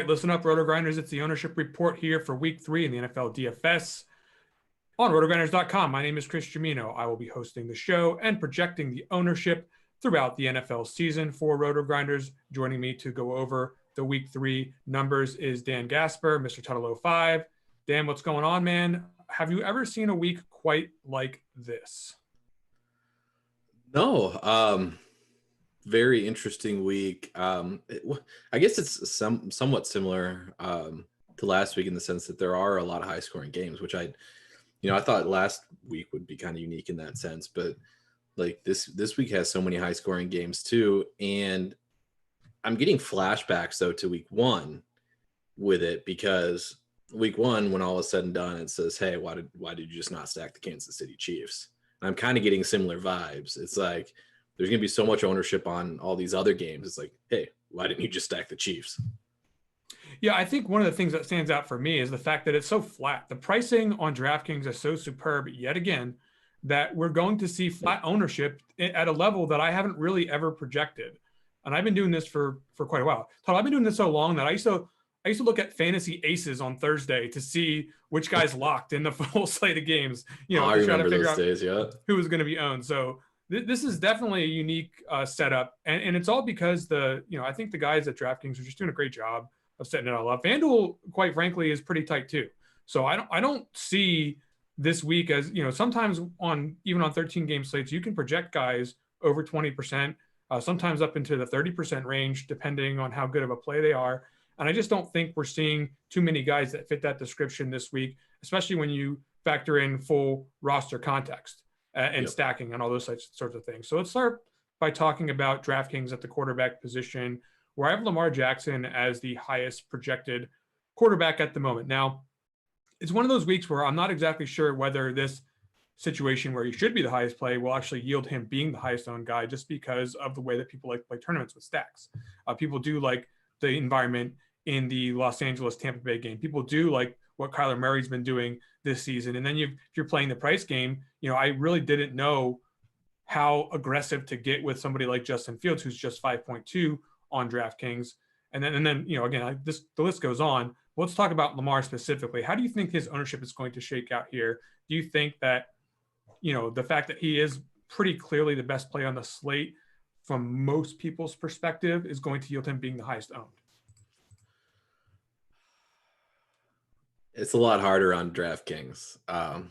right, listen up, Rotogrinders. It's the ownership report here for week 3 in the NFL DFS on Rotogrinders.com. My name is Chris Gimino. I will be hosting the show and projecting the ownership throughout the NFL season for Rotogrinders. Joining me to go over the week 3 numbers is Dan Gaspar, Mr. Tuttle 05. Dan, what's going on, man? Have you ever seen a week quite like this? No, very interesting week. I guess it's somewhat similar to last week in the sense that there are a lot of high scoring games, which I thought last week would be kind of unique in that sense, but like this week has so many high scoring games too. And I'm getting flashbacks though to week 1 with it, because week 1, when all is said and done, it says, hey, why did you just not stack the Kansas City Chiefs? And I'm kind of getting similar vibes. It's like there's going to be so much ownership on all these other games. It's like, hey, why didn't you just stack the Chiefs? Yeah, I think one of the things that stands out for me is the fact that it's so flat. The pricing on DraftKings is so superb yet again that we're going to see flat ownership at a level that I haven't really ever projected. And I've been doing this for quite a while. Todd, I've been doing this so long that I used to look at fantasy aces on Thursday to see which guys locked in the full slate of games, I to try to remember figure those out days, yeah. who was going to be owned. So this is definitely a unique setup. And it's all because I think the guys at DraftKings are just doing a great job of setting it all up. FanDuel, quite frankly, is pretty tight too. So I don't see this week as, sometimes even on 13 game slates, you can project guys over 20%, sometimes up into the 30% range, depending on how good of a play they are. And I just don't think we're seeing too many guys that fit that description this week, especially when you factor in full roster context and stacking and all those sorts of things. So let's start by talking about DraftKings at the quarterback position, where I have Lamar Jackson as the highest projected quarterback at the moment. Now, it's one of those weeks where I'm not exactly sure whether this situation where he should be the highest play will actually yield him being the highest owned guy, just because of the way that people like to play tournaments with stacks. People do like the environment in the Los Angeles Tampa Bay game. People do like what Kyler Murray's been doing this season. And then if you're playing the price game, I really didn't know how aggressive to get with somebody like Justin Fields, who's just 5.2 on DraftKings. And then again, the list goes on. Let's talk about Lamar specifically. How do you think his ownership is going to shake out here? Do you think that, the fact that he is pretty clearly the best play on the slate from most people's perspective is going to yield him being the highest owned? It's a lot harder on DraftKings,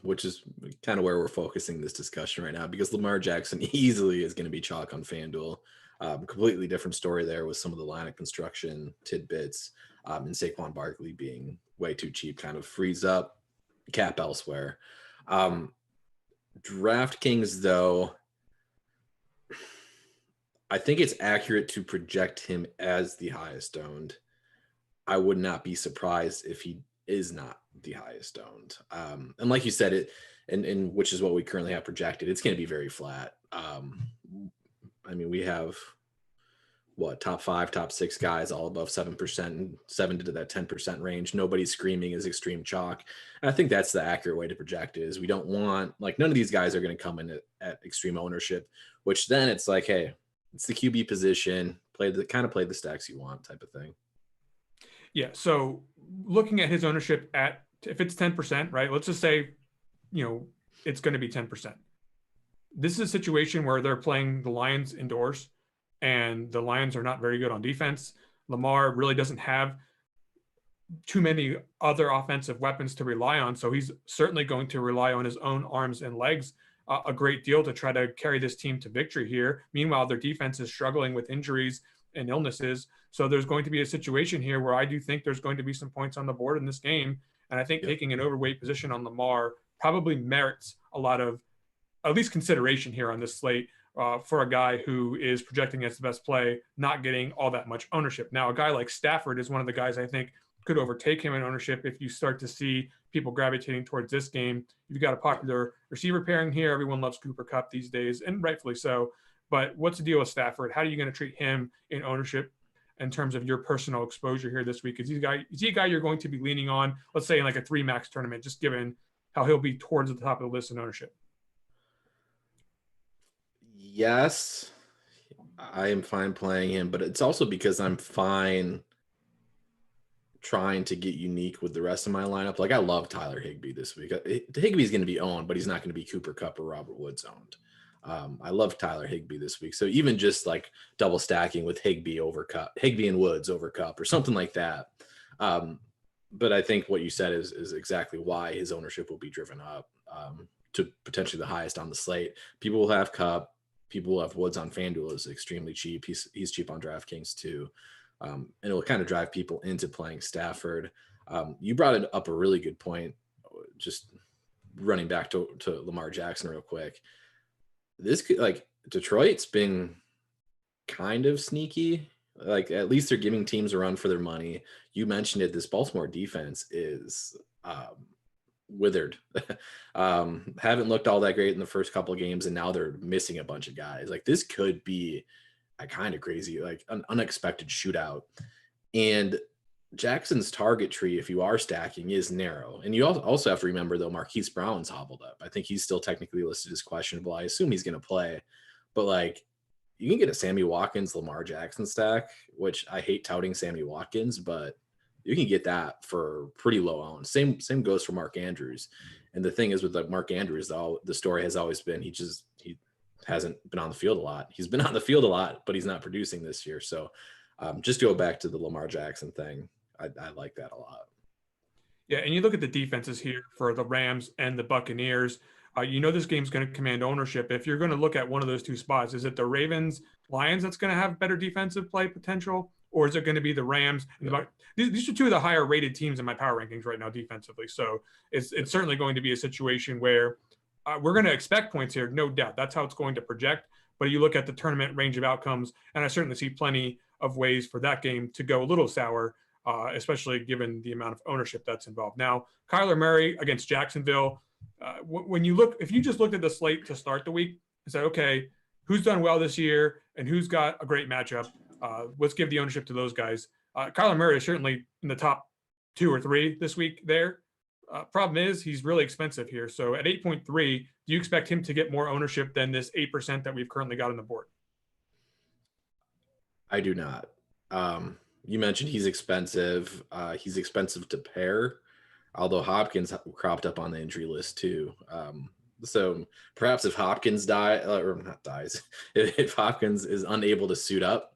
which is kind of where we're focusing this discussion right now, because Lamar Jackson easily is going to be chalk on FanDuel. Completely different story there with some of the lineup construction tidbits, and Saquon Barkley being way too cheap kind of frees up cap elsewhere. DraftKings, though, I think it's accurate to project him as the highest owned. I would not be surprised if he is not the highest owned. And like you said, it, and which is what we currently have projected, it's going to be very flat. We have top 5, top 6 guys all above 7% and 7 to that 10% range. Nobody's screaming is extreme chalk. And I think that's the accurate way to project it. Is we don't want, none of these guys are going to come in at extreme ownership, which then it's like, hey, it's the QB position, play the stacks you want type of thing. Yeah. So looking at his ownership if it's 10%, right? Let's just say, it's going to be 10%. This is a situation where they're playing the Lions indoors, and the Lions are not very good on defense. Lamar really doesn't have too many other offensive weapons to rely on. So he's certainly going to rely on his own arms and legs a great deal to try to carry this team to victory here. Meanwhile, their defense is struggling with injuries and illnesses. So there's going to be a situation here where I do think there's going to be some points on the board in this game. And I think taking an overweight position on Lamar probably merits a lot of at least consideration here on this slate for a guy who is projecting as the best play, not getting all that much ownership. Now, a guy like Stafford is one of the guys I think could overtake him in ownership if you start to see people gravitating towards this game. You've got a popular receiver pairing here. Everyone loves Cooper Kupp these days, and rightfully so. But what's the deal with Stafford? How are you going to treat him in ownership in terms of your personal exposure here this week? Is he a guy you're going to be leaning on, let's say in like a 3-max tournament, just given how he'll be towards the top of the list in ownership? Yes, I am fine playing him, but it's also because I'm fine trying to get unique with the rest of my lineup. Like I love Tyler Higbee this week. Higbee's going to be owned, but he's not going to be Cooper Kupp or Robert Woods owned. I love Tyler Higbee this week. So even just like double stacking with Higbee and Woods over Kupp or something like that. But I think what you said is exactly why his ownership will be driven up to potentially the highest on the slate. People will have Kupp. People will have Woods on FanDuel is extremely cheap. He's cheap on DraftKings too. And it'll kind of drive people into playing Stafford. You brought it up a really good point, just running back to Lamar Jackson real quick. This could, like, Detroit's been kind of sneaky. Like, at least they're giving teams a run for their money. You mentioned it. This Baltimore defense is withered. Haven't looked all that great in the first couple of games, and now they're missing a bunch of guys. Like, this could be a kind of crazy, like an unexpected shootout. And Jackson's target tree, if you are stacking, is narrow. And you also have to remember, though, Marquise Brown's hobbled up. I think he's still technically listed as questionable. I assume he's going to play. But, like, you can get a Sammy Watkins, Lamar Jackson stack, which I hate touting Sammy Watkins, but you can get that for pretty low owned. Same goes for Mark Andrews. And the thing is with like Mark Andrews, the story has always been he hasn't been on the field a lot. He's been on the field a lot, but he's not producing this year. So just go back to the Lamar Jackson thing. I like that a lot. Yeah, and you look at the defenses here for the Rams and the Buccaneers. This game's going to command ownership. If you're going to look at one of those two spots, is it the Ravens, Lions that's going to have better defensive play potential, or is it going to be the Rams? And these are two of the higher rated teams in my power rankings right now defensively. So it's certainly going to be a situation where we're going to expect points here, no doubt. That's how it's going to project. But you look at the tournament range of outcomes, and I certainly see plenty of ways for that game to go a little sour, especially given the amount of ownership that's involved. Now, Kyler Murray against Jacksonville. If you just looked at the slate to start the week and said, okay, who's done well this year and who's got a great matchup, let's give the ownership to those guys. Kyler Murray is certainly in the top 2 or 3 this week there. Problem is he's really expensive here. So at 8.3, do you expect him to get more ownership than this 8% that we've currently got on the board? I do not. You mentioned he's expensive. He's expensive to pair, although Hopkins cropped up on the injury list too. So perhaps if Hopkins if Hopkins is unable to suit up,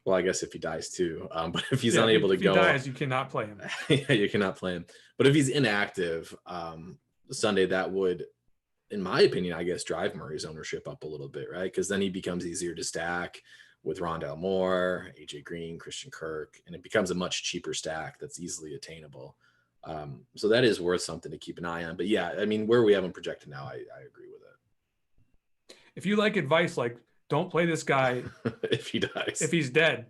well, I guess if he dies too. But if he's unable to go, if he dies, you cannot play him. Yeah, you cannot play him. But if he's inactive Sunday, that would, in my opinion, I guess, drive Murray's ownership up a little bit, right? Because then he becomes easier to stack with Rondale Moore, AJ Green, Christian Kirk, and it becomes a much cheaper stack that's easily attainable. So that is worth something to keep an eye on. But yeah, I mean, where we have him projected now, I agree with it. If you like advice like don't play this guy if he dies, if he's dead,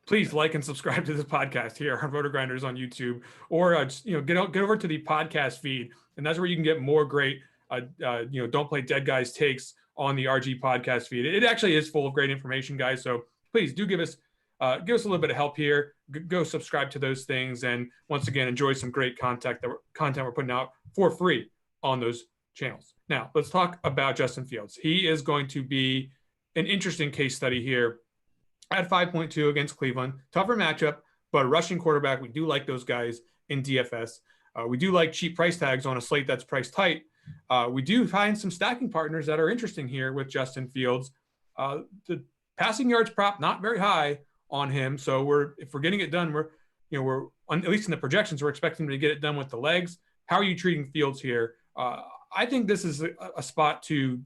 please like and subscribe to this podcast here on Rotogrinders on YouTube, or get over to the podcast feed, and that's where you can get more great don't play dead guys takes on the RG podcast feed. It actually is full of great information, guys. So please do give us a little bit of help here. Go subscribe to those things, and once again, enjoy some great content we're putting out for free on those channels. Now, let's talk about Justin Fields. He is going to be an interesting case study here at 5.2 against Cleveland. Tougher matchup, but a rushing quarterback. We do like those guys in DFS. We do like cheap price tags on a slate that's priced tight. We do find some stacking partners that are interesting here with Justin Fields. The passing yards prop, not very high on him. So if we're getting it done, we're at least in the projections, we're expecting to get it done with the legs. How are you treating Fields here? I think this is a spot to,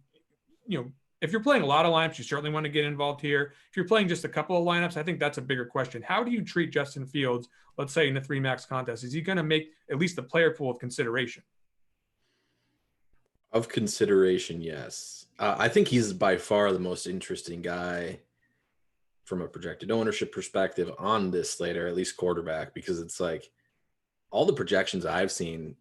if you're playing a lot of lineups, you certainly want to get involved here. If you're playing just a couple of lineups, I think that's a bigger question. How do you treat Justin Fields, let's say in the 3 max contest? Is he going to make at least the player pool of consideration? Of consideration, yes. I think he's by far the most interesting guy from a projected ownership perspective on this slate, or at least quarterback, because it's like all the projections I've seen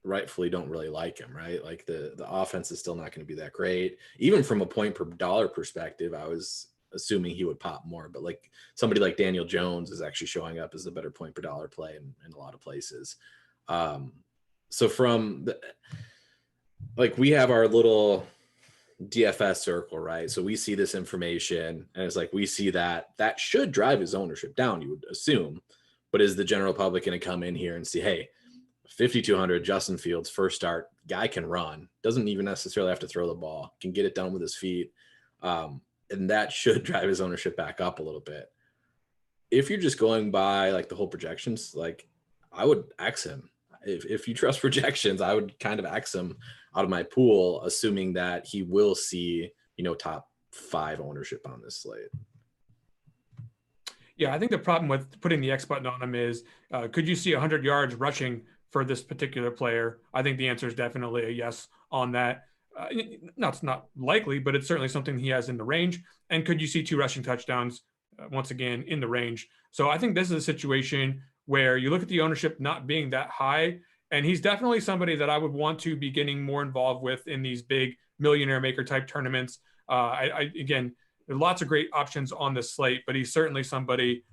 rightfully don't really like him, right? Like the offense is still not going to be that great. Even from a point per dollar perspective, I was assuming he would pop more, but like somebody like Daniel Jones is actually showing up as a better point per dollar play in a lot of places. So from we have our little DFS circle, right? So we see this information and it's like, we see that should drive his ownership down, you would assume. But is the general public going to come in here and see, hey, 5,200 Justin Fields, first start, guy can run, doesn't even necessarily have to throw the ball, can get it done with his feet. And that should drive his ownership back up a little bit. If you're just going by like the whole projections, like I would X him. If you trust projections, I would kind of X him out of my pool, assuming that he will see, top 5 ownership on this slate. Yeah, I think the problem with putting the X button on him is, could you see 100 yards rushing for this particular player? I think the answer is definitely a yes on that. It's not likely, but it's certainly something he has in the range. And could you see 2 rushing touchdowns, once again, in the range? So I think this is a situation where you look at the ownership not being that high, and he's definitely somebody that I would want to be getting more involved with in these big millionaire maker type tournaments. Again, there are lots of great options on this slate, but he's certainly somebody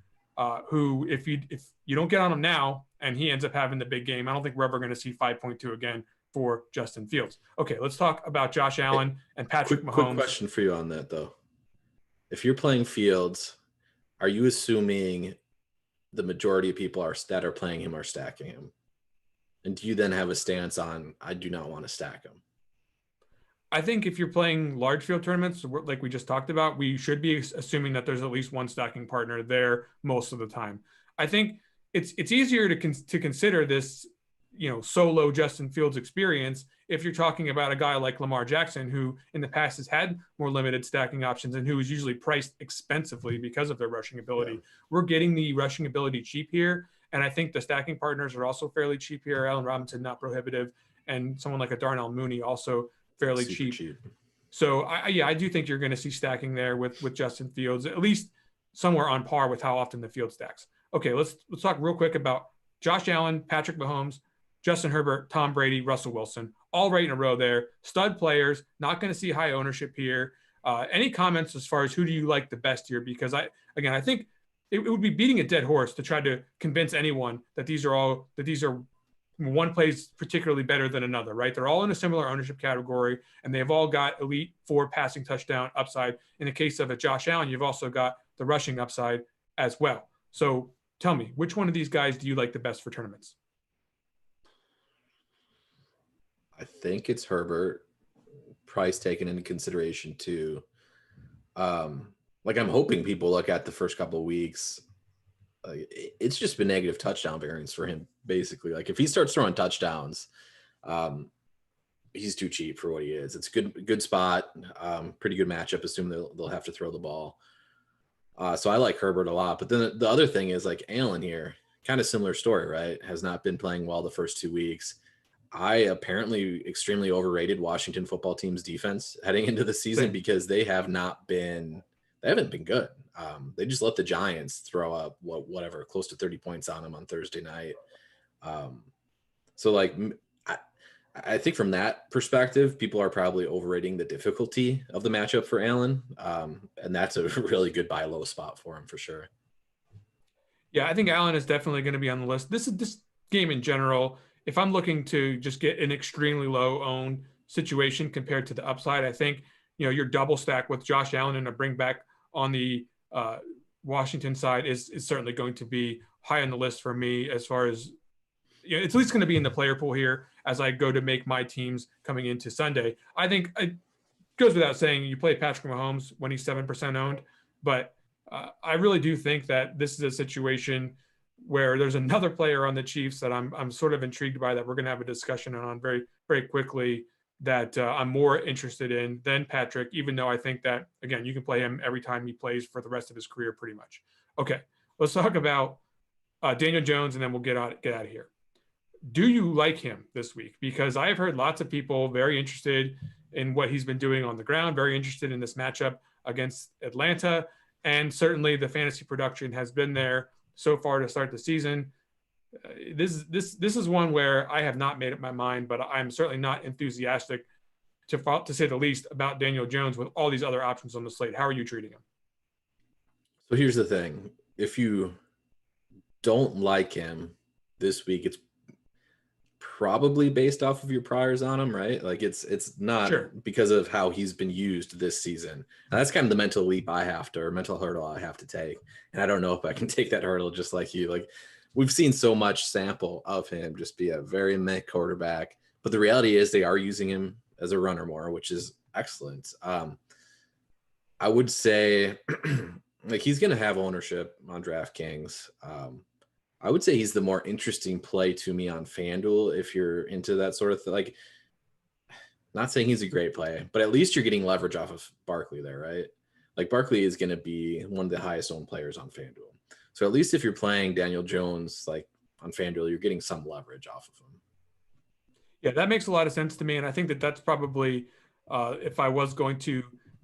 who, if you don't get on him now and he ends up having the big game, I don't think we're ever going to see 5.2 again for Justin Fields. Okay, let's talk about Josh Allen and Patrick Mahomes. Quick question for you on that, though. If you're playing Fields, are you assuming the majority of people that are playing him are stacking him? And do you then have a stance on, I do not want to stack him? I think if you're playing large field tournaments, like we just talked about, we should be assuming that there's at least one stacking partner there most of the time. I think it's easier to consider this, solo Justin Fields experience if you're talking about a guy like Lamar Jackson, who in the past has had more limited stacking options and who is usually priced expensively because of their rushing ability. Yeah. We're getting the rushing ability cheap here, and I think the stacking partners are also fairly cheap here. Allen Robinson, not prohibitive, and someone like a Darnell Mooney also fairly cheap. So I do think you're going to see stacking there with Justin Fields, at least somewhere on par with how often the field stacks. Okay, let's talk real quick about Josh Allen, Patrick Mahomes, Justin Herbert, Tom Brady, Russell Wilson, all right in a row there. Stud players, not going to see high ownership here. Any comments as far as who do you like the best here? Because I think it would be beating a dead horse to try to convince anyone that these are one plays particularly better than another, right? They're all in a similar ownership category, and they've all got elite 4 passing touchdown upside. In the case of a Josh Allen, you've also got the rushing upside as well. So tell me, which one of these guys do you like the best for tournaments? I think it's Herbert, price taken into consideration too. I'm hoping people look at the first couple of weeks. It's just been negative touchdown variance for him, basically. Like if he starts throwing touchdowns, he's too cheap for what he is. It's good spot, pretty good matchup, assuming they'll have to throw the ball. So I like Herbert a lot. But then the other thing is like Allen here, kind of similar story, right? Has not been playing well the first 2 weeks. I apparently extremely overrated Washington football team's defense heading into the season because they haven't been good. They just let the Giants throw up close to 30 points on them on Thursday night. So like, I think from that perspective, people are probably overrating the difficulty of the matchup for Allen. And that's a really good buy low spot for him for sure. Yeah, I think Allen is definitely going to be on the list. This game in general, if I'm looking to just get an extremely low owned situation compared to the upside, I think, your double stack with Josh Allen and a bring back on the Washington side is certainly going to be high on the list for me as far as, it's at least going to be in the player pool here as I go to make my teams coming into Sunday. I think it goes without saying you play Patrick Mahomes when he's 7% owned, but I really do think that this is a situation where there's another player on the Chiefs that I'm sort of intrigued by that we're going to have a discussion on very, very quickly that I'm more interested in than Patrick, even though I think that, again, you can play him every time he plays for the rest of his career pretty much. Okay, let's talk about Daniel Jones, and then we'll get out of here. Do you like him this week? Because I have heard lots of people very interested in what he's been doing on the ground, very interested in this matchup against Atlanta, and certainly the fantasy production has been there so far to start the season. This is one where I have not made up my mind, but I'm certainly not enthusiastic, to say the least, about Daniel Jones with all these other options on the slate. How are you treating him? So here's the thing. If you don't like him this week, it's probably based off of your priors on him, right? Like it's not sure, because of how he's been used this season. And that's kind of the mental hurdle I have to take. And I don't know if I can take that hurdle just like you. Like we've seen so much sample of him just be a very meh quarterback. But the reality is they are using him as a runner more, which is excellent. I would say like he's going to have ownership on DraftKings. I would say he's the more interesting play to me on FanDuel if you're into that sort of thing. Like, not saying he's a great play, but at least you're getting leverage off of Barkley there, right? Like Barkley is going to be one of the highest owned players on FanDuel. So at least if you're playing Daniel Jones, like on FanDuel, you're getting some leverage off of him. Yeah, that makes a lot of sense to me. And I think that that's probably, if I was going to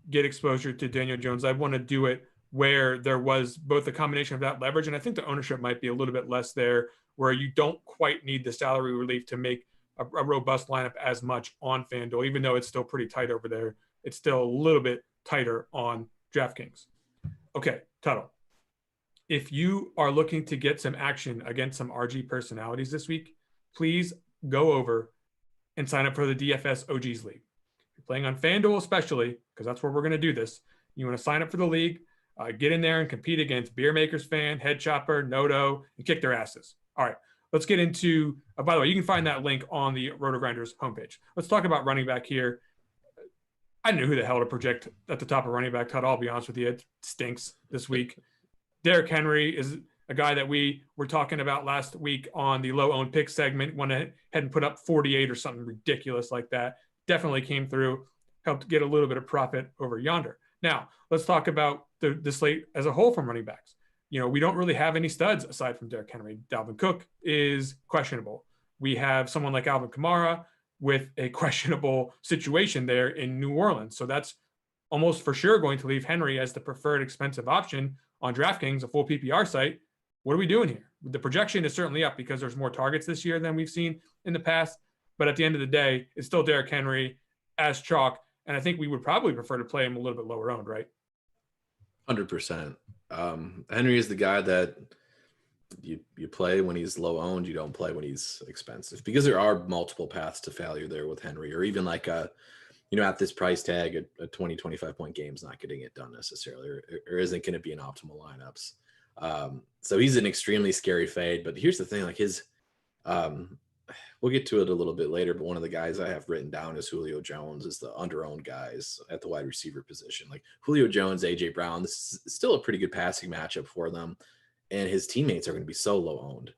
get exposure to Daniel Jones, I'd want to do it where there was both a combination of that leverage. And I think the ownership might be a little bit less there, where you don't quite need the salary relief to make a robust lineup as much on FanDuel, even though it's still pretty tight over there. It's still a little bit tighter on DraftKings. Okay, Tuttle. If you are looking to get some action against some RG personalities this week, please go over and sign up for the DFS OGs League. If you're playing on FanDuel especially, because that's where we're going to do this, you want to sign up for the league, get in there and compete against Beer Makers Fan, Head Chopper, Noto, and kick their asses. All right, let's get into, by the way, you can find that link on the Rotogrinders homepage. Let's talk about running back here. I didn't know who the hell to project at the top of running back, Todd. I'll be honest with you. It stinks this week. Derrick Henry is a guy that we were talking about last week on the low-owned pick segment. Went ahead and put up 48 or something ridiculous like that. Definitely came through, helped get a little bit of profit over yonder. Now, let's talk about the slate as a whole from running backs. You know, we don't really have any studs aside from Derrick Henry. Dalvin Cook is questionable. We have someone like Alvin Kamara with a questionable situation there in New Orleans. So that's almost for sure going to leave Henry as the preferred expensive option on DraftKings, a full PPR site. What are we doing here? The projection is certainly up because there's more targets this year than we've seen in the past. But at the end of the day, it's still Derrick Henry as chalk. And I think we would probably prefer to play him a little bit lower owned, right? 100%. Henry is the guy that you play when he's low owned. You don't play when he's expensive, because there are multiple paths to failure there with Henry, or even like at this price tag, a 20, 25 point game is not getting it done necessarily, or isn't going to be in optimal lineups. So he's an extremely scary fade. But here's the thing, like his, we'll get to it a little bit later, but one of the guys I have written down is Julio Jones, is the under-owned guys at the wide receiver position. Like Julio Jones, AJ Brown, this is still a pretty good passing matchup for them, and his teammates are going to be so low-owned.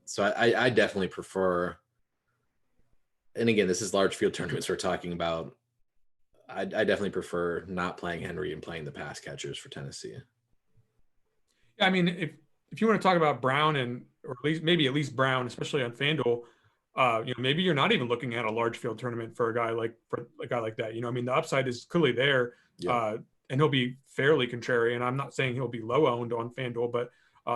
So I definitely prefer, and again, this is large field tournaments we're talking about, I definitely prefer not playing Henry and playing the pass catchers for Tennessee. Yeah, I mean, if you want to talk about Brown or at least Brown, especially on FanDuel, maybe you're not even looking at a large field tournament for a guy like that. You know, I mean, the upside is clearly there, and he'll be fairly contrarian. I'm not saying he'll be low owned on FanDuel, but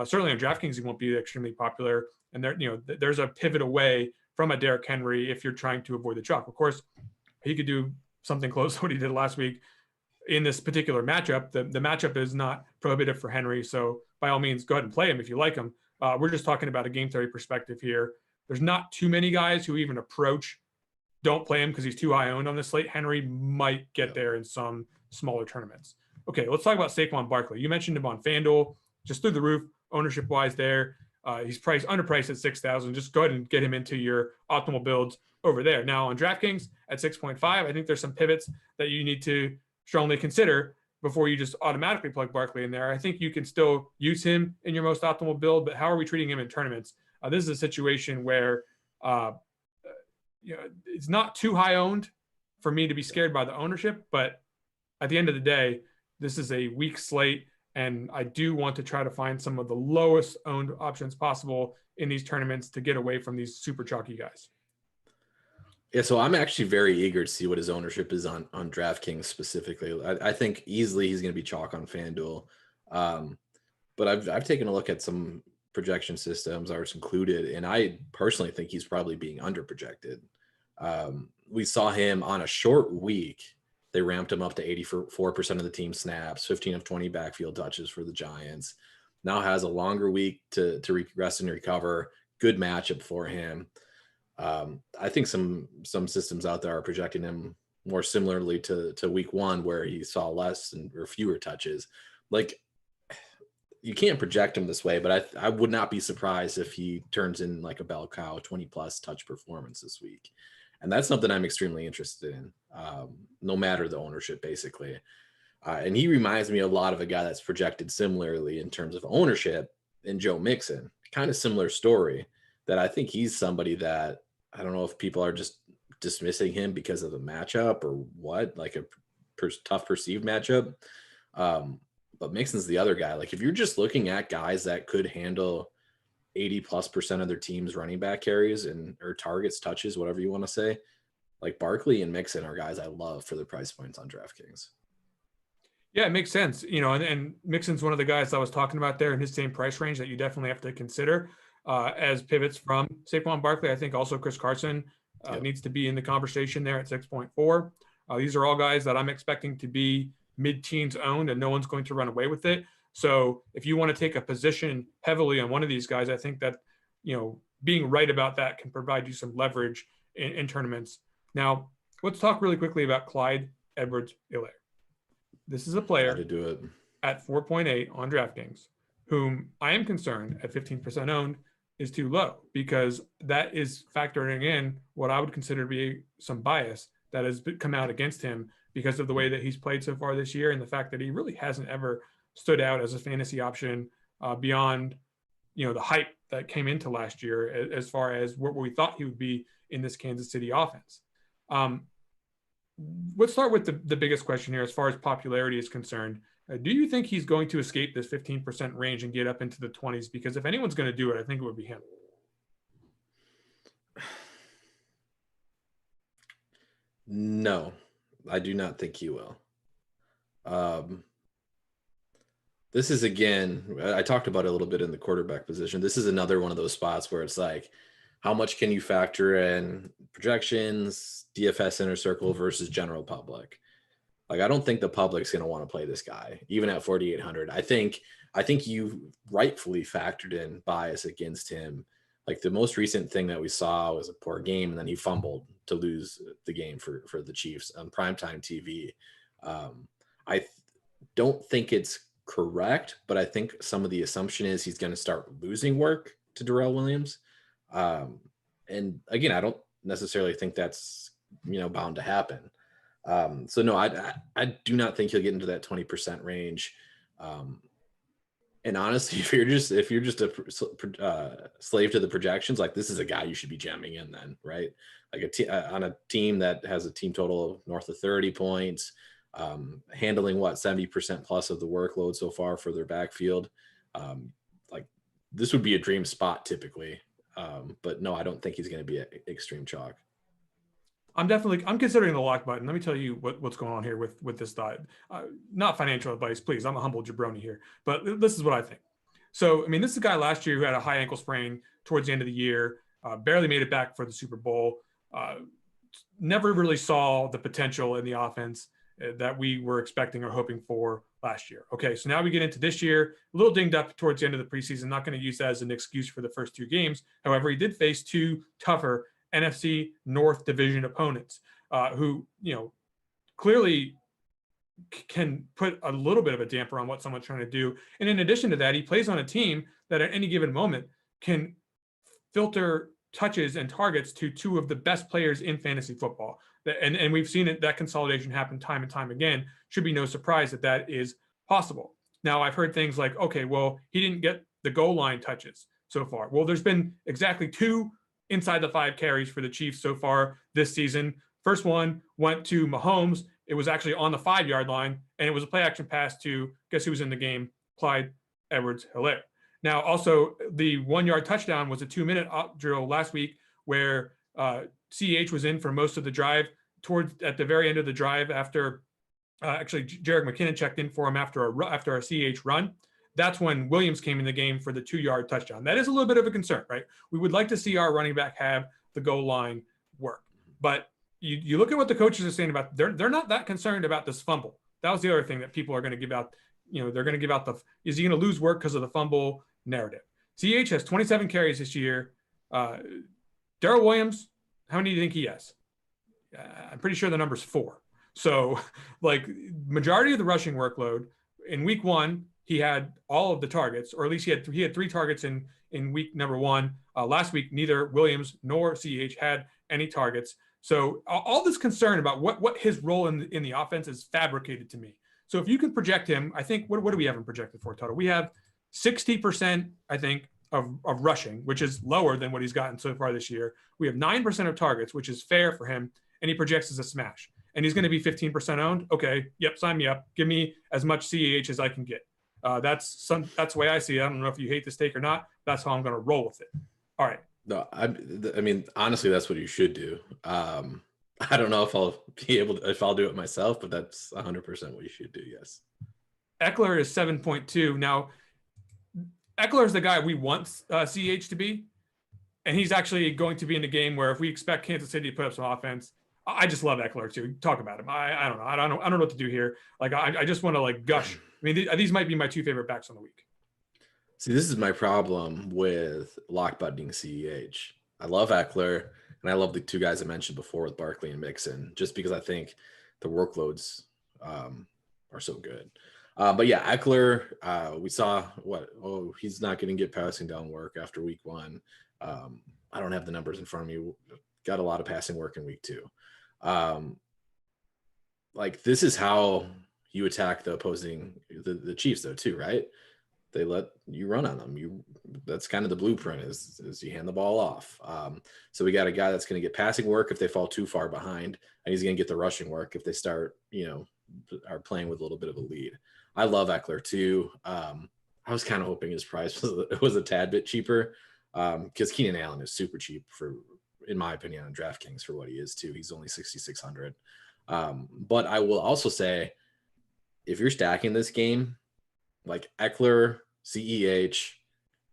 certainly on DraftKings he won't be extremely popular. And there's a pivot away from a Derrick Henry if you're trying to avoid the chalk. Of course, he could do something close to what he did last week in this particular matchup. The matchup is not prohibitive for Henry, so by all means, go ahead and play him if you like him. We're just talking about a game theory perspective here. There's not too many guys who even approach don't play him because he's too high owned on this slate. Henry might get there in some smaller tournaments. Okay, let's talk about Saquon Barkley. You mentioned him on FanDuel, just through the roof, ownership wise there. He's underpriced at $6,000. Just go ahead and get him into your optimal builds over there. Now on DraftKings at 6.5, I think there's some pivots that you need to strongly consider before you just automatically plug Barkley in there. I think you can still use him in your most optimal build, but how are we treating him in tournaments? This is a situation where it's not too high owned for me to be scared by the ownership, but at the end of the day, this is a weak slate, and I do want to try to find some of the lowest owned options possible in these tournaments to get away from these super chalky guys. Yeah, so I'm actually very eager to see what his ownership is on DraftKings specifically. I think easily he's going to be chalk on FanDuel. But I've taken a look at some projection systems, ours included, and I personally think he's probably being underprojected. We saw him on a short week. They ramped him up to 84% of the team snaps, 15 of 20 backfield touches for the Giants. Now has a longer week to rest and recover. Good matchup for him. I think some systems out there are projecting him more similarly to week one, where he saw less or fewer touches. Like, you can't project him this way, but I would not be surprised if he turns in like a bell cow 20 plus touch performance this week. And that's something I'm extremely interested in, no matter the ownership, basically. And he reminds me a lot of a guy that's projected similarly in terms of ownership in Joe Mixon. Kind of similar story, that I think he's somebody that I don't know if people are just dismissing him because of the matchup or what, like a tough perceived matchup. But Mixon's the other guy. Like if you're just looking at guys that could handle 80+% of their team's running back carries or targets, touches, whatever you want to say, like Barkley and Mixon are guys I love for the price points on DraftKings. Yeah, it makes sense. And Mixon's one of the guys I was talking about there in his same price range that you definitely have to consider as pivots from Saquon Barkley. I think also Chris Carson needs to be in the conversation there at 6.4. These are all guys that I'm expecting to be mid-teens owned, and no one's going to run away with it. So if you want to take a position heavily on one of these guys, I think that, being right about that can provide you some leverage in tournaments. Now, let's talk really quickly about Clyde Edwards-Helaire. This is a player to do it at 4.8 on DraftKings, whom I am concerned at 15% owned is too low, because that is factoring in what I would consider to be some bias that has come out against him because of the way that he's played so far this year and the fact that he really hasn't ever stood out as a fantasy option beyond, the hype that came into last year as far as what we thought he would be in this Kansas City offense. Let's start with the biggest question here as far as popularity is concerned. Do you think he's going to escape this 15% range and get up into the 20s? Because if anyone's going to do it, I think it would be him. No, I do not think he will. This is, again, I talked about it a little bit in the quarterback position. This is another one of those spots where it's like, how much can you factor in projections, DFS inner circle versus general public? Like, I don't think the public's going to want to play this guy, even at 4,800. I think you rightfully factored in bias against him. Like the most recent thing that we saw was a poor game, and then he fumbled to lose the game for the Chiefs on primetime TV. I don't think it's correct, but I think some of the assumption is he's going to start losing work to Darrell Williams. And again, I don't necessarily think that's, bound to happen. So no, I do not think he'll get into that 20% range. And honestly, if you're just a slave to the projections, like this is a guy you should be jamming in then, right? Like on a team that has a team total of north of 30 points, handling 70% plus of the workload so far for their backfield. Like this would be a dream spot typically. But no, I don't think he's going to be at extreme chalk. I'm considering the lock button. Let me tell you what's going on here with this thought. Not financial advice, please. I'm a humble jabroni here, but this is what I think. So, this is a guy last year who had a high ankle sprain towards the end of the year, barely made it back for the Super Bowl, never really saw the potential in the offense that we were expecting or hoping for last year. Okay, so now we get into this year, a little dinged up towards the end of the preseason. Not going to use that as an excuse for the first two games. However, he did face two tougher NFC North division opponents who, clearly can put a little bit of a damper on what someone's trying to do. And in addition to that, he plays on a team that at any given moment can filter touches and targets to two of the best players in fantasy football. And we've seen that consolidation happen time and time again. Should be no surprise that is possible. Now, I've heard things like, okay, well, he didn't get the goal line touches so far. Well, there's been exactly two inside the 5 carries for the Chiefs so far this season. First one went to Mahomes. It was actually on the 5-yard line, and it was a play action pass to, guess who was in the game? Clyde Edwards-Helaire. Now, also, the 1-yard touchdown was a 2-minute drill last week where CEH was in for most of the drive. At the very end of the drive, after actually Jerick McKinnon checked in for him after a CEH run. That's when Williams came in the game for the 2-yard touchdown. That is a little bit of a concern, right? We would like to see our running back have the goal line work. But you look at what the coaches are saying about, they're not that concerned about this fumble. That was the other thing that people are going to give out. They're going to give out is he going to lose work because of the fumble narrative? CH has 27 carries this year. Darrell Williams, how many do you think he has? I'm pretty sure the number's 4. So, majority of the rushing workload in week 1, he had all of the targets, or at least he had 3 targets in week number 1. Last week, neither Williams nor CEH had any targets. So all this concern about what his role in the offense is fabricated to me. So if you can project him, I think, what do we have him projected for total? We have 60%, I think, of rushing, which is lower than what he's gotten so far this year. We have 9% of targets, which is fair for him, and he projects as a smash. And he's going to be 15% owned. Okay, yep, sign me up. Give me as much CEH as I can get. That's the way I see it. I don't know if you hate this take or not. That's how I'm going to roll with it. All right. No, I mean, honestly, that's what you should do. I don't know if I'll do it myself, but that's 100% what you should do. Yes. Eckler is 7.2. Now, Eckler is the guy we want CH to be, and he's actually going to be in the game where if we expect Kansas City to put up some offense, I just love Eckler too. Talk about him. I don't know. I don't know what to do here. Like I just want to like gush. I mean, these might be my 2 favorite backs on the week. See, this is my problem with lock buttoning CEH. I love Eckler, and I love the 2 guys I mentioned before with Barkley and Mixon, just because I think the workloads are so good. But yeah, Eckler, we saw he's not going to get passing down work after week 1. I don't have the numbers in front of me. Got a lot of passing work in week 2. Like this is how you attack the opposing the Chiefs though too, right? They let you run on them. That's kind of the blueprint is you hand the ball off. So we got a guy that's going to get passing work if they fall too far behind, and he's going to get the rushing work if they start, are playing with a little bit of a lead. I love Eckler too. I was kind of hoping his price was a tad bit cheaper because Keenan Allen is super cheap in my opinion, on DraftKings for what he is too. He's only 6,600. But I will also say, if you're stacking this game, like Eckler, CEH,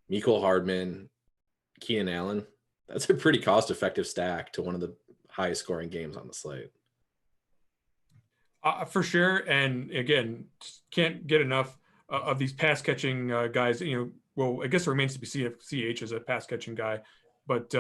Mecole Hardman, Keenan Allen, that's a pretty cost-effective stack to one of the highest scoring games on the slate. For sure. And again, can't get enough of these pass catching guys. Well, I guess it remains to be seen if CH is a pass catching guy, but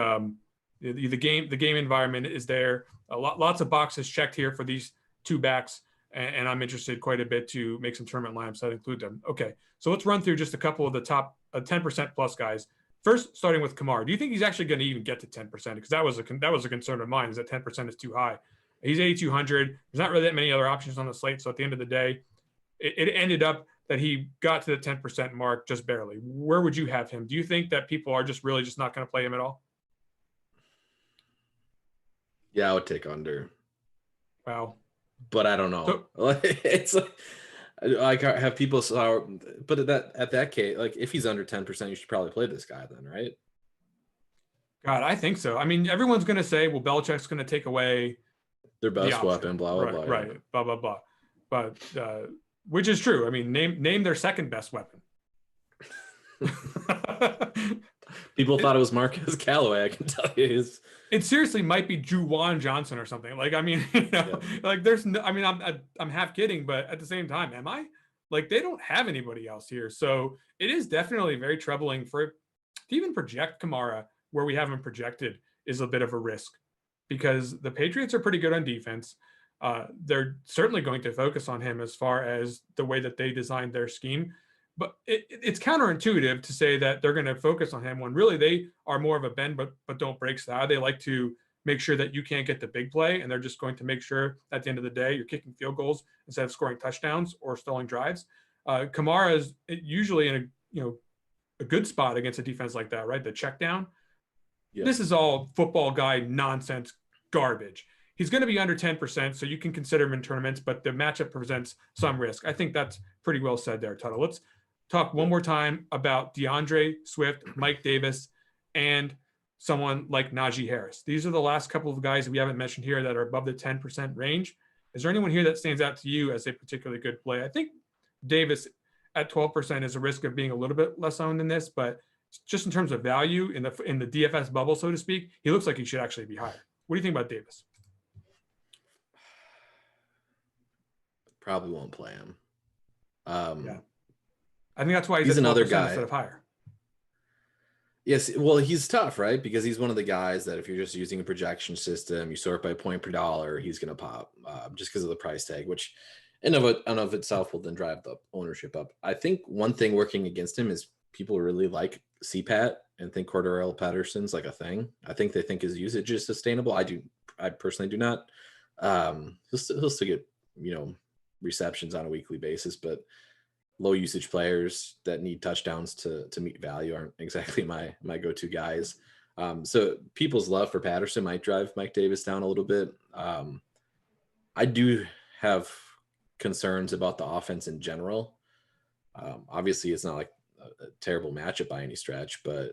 the game environment is there. Lots of boxes checked here for these 2 backs. And I'm interested quite a bit to make some tournament lineups that include them. Okay, so let's run through just a couple of the top 10% plus guys. First, starting with Kamara. Do you think he's actually going to even get to 10%? Because that was a concern of mine, is that 10% is too high. He's 8,200. There's not really that many other options on the slate. So at the end of the day, it ended up that he got to the 10% mark just barely. Where would you have him? Do you think that people are just really just not going to play him at all? Yeah, I would take under. Wow. But I don't know. So, it's like have people but at that case, like if he's under 10%, you should probably play this guy then, right? God, I think so. I mean, everyone's going to say, well, Belichick's going to take away their best weapon, blah blah blah. Right, blah blah blah. But which is true. I mean, name their second best weapon. People thought it was Marquez Callaway. I can tell you, it seriously might be Juwan Johnson or something. Like, I mean, like there's no. I mean, I'm half kidding, but at the same time, am I? Like, they don't have anybody else here, so it is definitely very troubling to even project Kamara where we haven't projected is a bit of a risk, because the Patriots are pretty good on defense. They're certainly going to focus on him as far as the way that they designed their scheme. But it's counterintuitive to say that they're going to focus on him when really they are more of a bend but don't break style. They like to make sure that you can't get the big play, and they're just going to make sure at the end of the day you're kicking field goals instead of scoring touchdowns or stalling drives. Kamara is usually in a good spot against a defense like that, right? The check down. Yeah. This is all football guy nonsense garbage. He's going to be under 10%, so you can consider him in tournaments, but the matchup presents some risk. I think that's pretty well said there, Tuttle. Let's talk one more time about DeAndre Swift, Mike Davis, and someone like Najee Harris. These are the last couple of guys that we haven't mentioned here that are above the 10% range. Is there anyone here that stands out to you as a particularly good play? I think Davis at 12% is a risk of being a little bit less owned than this, but just in terms of value in the DFS bubble, so to speak, he looks like he should actually be higher. What do you think about Davis? Probably won't play him. Yeah. I think that's why he's another guy instead of higher. Yes, well, he's tough, right? Because he's one of the guys that if you're just using a projection system, you sort by point per dollar, he's going to pop just because of the price tag, which and of itself will then drive the ownership up. I think one thing working against him is people really like CPAT and think Cordarrelle Patterson's like a thing. I think they think his usage is sustainable. I personally do not. He'll still get, receptions on a weekly basis, but low usage players that need touchdowns to meet value aren't exactly my go-to guys. So people's love for Patterson might drive Mike Davis down a little bit. I do have concerns about the offense in general. Obviously, it's not like a terrible matchup by any stretch, but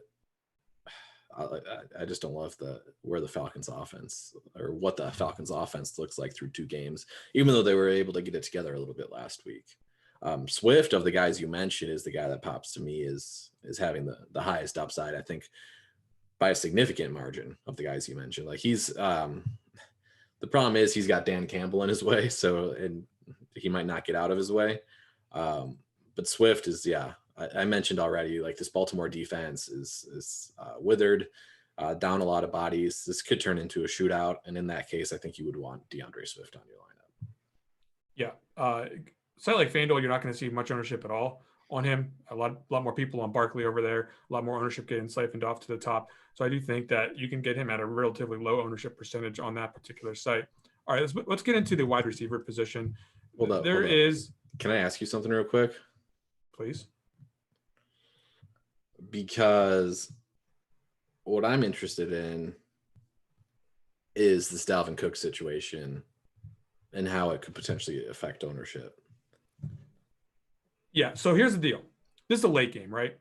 I just don't love where the Falcons offense or what the Falcons offense looks like through 2 games, even though they were able to get it together a little bit last week. Swift, of the guys you mentioned, is the guy that pops to me is having the highest upside, I think, by a significant margin of the guys you mentioned. Like he's the problem is he's got Dan Campbell in his way, and he might not get out of his way. But Swift is, I mentioned already, like this Baltimore defense is withered, down a lot of bodies. This could turn into a shootout, and in that case, I think you would want DeAndre Swift on your lineup. Yeah, site like FanDuel, you're not going to see much ownership at all on him. A lot more people on Barkley over there. A lot more ownership getting siphoned off to the top. So I do think that you can get him at a relatively low ownership percentage on that particular site. All right, let's get into the wide receiver position. Hold up. Can I ask you something real quick? Please. Because what I'm interested in is this Dalvin Cook situation and how it could potentially affect ownership. Yeah, so here's the deal. This is a late game, right?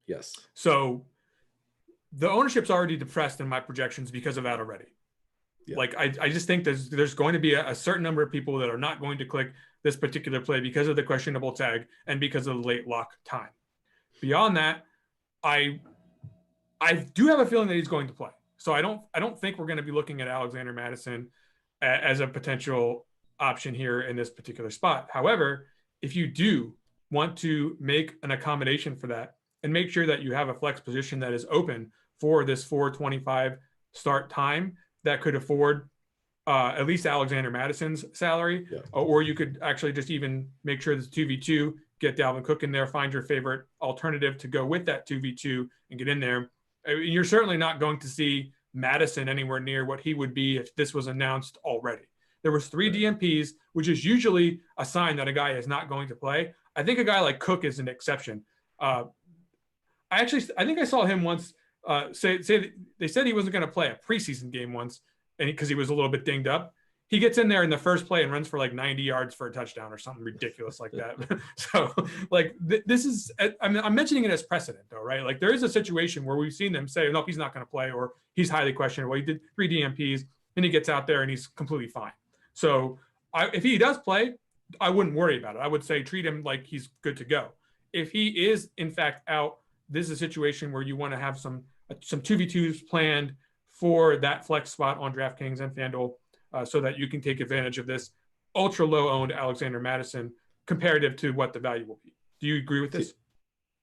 Yes. So the ownership's already depressed in my projections because of that already. Yeah. Like I just think there's going to be a certain number of people that are not going to click this particular play because of the questionable tag and because of the late lock time. Beyond that, I do have a feeling that he's going to play. So I don't think we're going to be looking at Alexander Mattison as a potential option here in this particular spot. However, if you do want to make an accommodation for that and make sure that you have a flex position that is open for this 425 start time that could afford at least Alexander Madison's salary, or you could actually just even make sure this 2v2, get Dalvin Cook in there, find your favorite alternative to go with that 2v2 and get in there. You're certainly not going to see Madison anywhere near what he would be if this was announced already. There was 3 DMPs, which is usually a sign that a guy is not going to play. I think a guy like Cook is an exception. I think I saw him once say they said he wasn't going to play a preseason game once, and because he was a little bit dinged up. He gets in there in the first play and runs for like 90 yards for a touchdown or something ridiculous like that. So like this is, I'm mentioning it as precedent though, right? Like there is a situation where we've seen them say, no, he's not going to play, or he's highly questionable. He did 3 DMPs and he gets out there and he's completely fine. So if he does play, I wouldn't worry about it. I would say treat him like he's good to go. If he is in fact out, this is a situation where you want to have some 2v2s planned for that flex spot on DraftKings and FanDuel, so that you can take advantage of this ultra low owned Alexander Mattison comparative to what the value will be. Do you agree with this?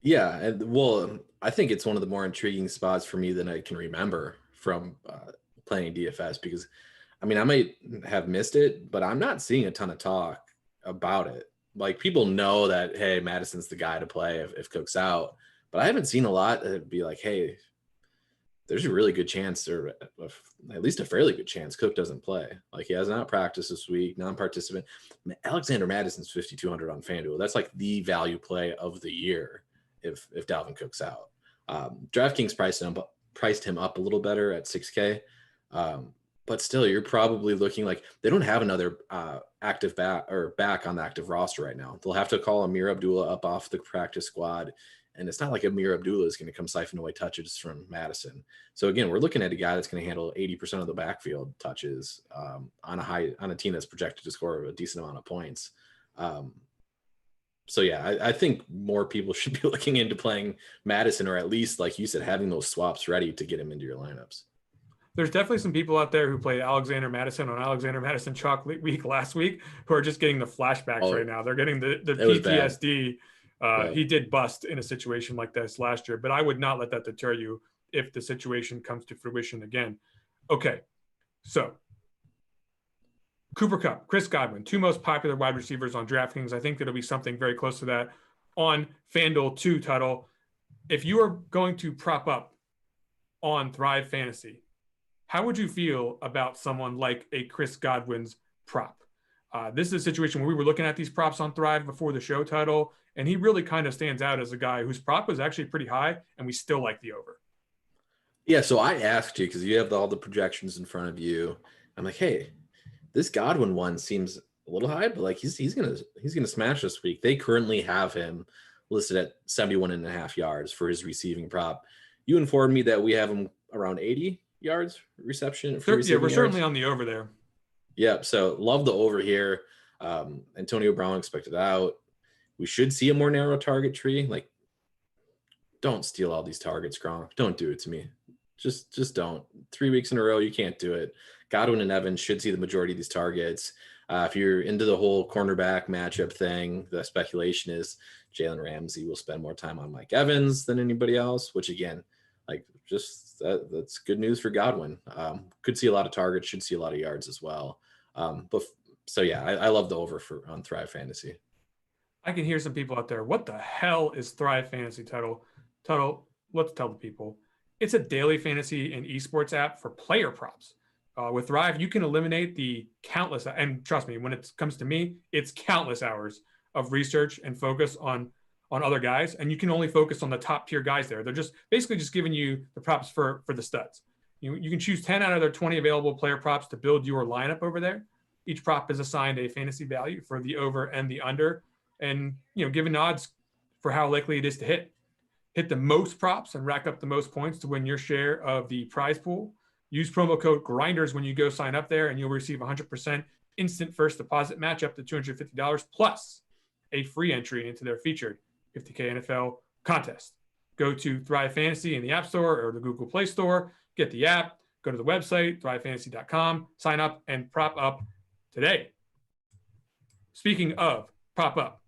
Yeah. And well, I think it's one of the more intriguing spots for me than I can remember from playing DFS, because I might have missed it, but I'm not seeing a ton of talk about it. Like people know that, hey, Madison's the guy to play if Cook's out, but I haven't seen a lot that'd be like, hey, there's a really good chance, or at least a fairly good chance, Cook doesn't play. Like he has not practiced this week, non-participant. Alexander Madison's 5,200 on FanDuel. That's like the value play of the year if Dalvin Cook's out. DraftKings priced him up a little better at 6K, but still, you're probably looking like they don't have another active back on the active roster right now. They'll have to call Amir Abdullah up off the practice squad. And it's not like Amir Abdullah is going to come siphon away touches from Madison. So again, we're looking at a guy that's going to handle 80% of the backfield touches on a team that's projected to score a decent amount of points. So yeah, I think more people should be looking into playing Madison, or at least, like you said, having those swaps ready to get him into your lineups. There's definitely some people out there who played Alexander Madison on Alexander Madison chalk week last week who are just getting the flashbacks right now. They're getting the PTSD. He did bust in a situation like this last year, but I would not let that deter you if the situation comes to fruition again. Okay, so Cooper Kupp, Chris Godwin, 2 most popular wide receivers on DraftKings. I think it'll be something very close to that on FanDuel 2 Tuttle. If you are going to prop up on Thrive Fantasy, how would you feel about someone like a Chris Godwin's prop? This is a situation where we were looking at these props on Thrive before the show Tuttle, and he really kind of stands out as a guy whose prop was actually pretty high, and we still like the over. Yeah, so I asked you because you have all the projections in front of you. I'm like, hey, this Godwin one seems a little high, but like he's gonna smash this week. They currently have him listed at 71.5 yards for his receiving prop. You informed me that we have him around 80 yards reception. Yeah, we're yards. Certainly on the over there. Yeah, so love the over here. Antonio Brown expected out. We should see a more narrow target tree. Like, don't steal all these targets, Gronk. Don't do it to me. Just don't. 3 weeks in a row, you can't do it. Godwin and Evans should see the majority of these targets. If you're into the whole cornerback matchup thing, the speculation is Jalen Ramsey will spend more time on Mike Evans than anybody else, which again, like that's good news for Godwin. Could see a lot of targets, should see a lot of yards as well. So yeah, I love the over on Thrive Fantasy. I can hear some people out there. What the hell is Thrive Fantasy, Tuttle? Tuttle, let's tell the people. It's a daily fantasy and esports app for player props. With Thrive, you can eliminate the countless, and trust me, when it comes to me, it's countless hours of research and focus on other guys, and you can only focus on the top tier guys there. They're just basically just giving you the props for the studs. You can choose 10 out of their 20 available player props to build your lineup over there. Each prop is assigned a fantasy value for the over and the under, and given odds for how likely it is to hit the most props and rack up the most points to win your share of the prize pool. Use promo code Grinders when you go sign up there, and you'll receive 100% instant first deposit match up to $250 plus a free entry into their featured $50K NFL contest. Go to Thrive Fantasy in the App Store or the Google Play Store, get the app, go to the website, thrivefantasy.com, sign up, and prop up today. Speaking of prop up,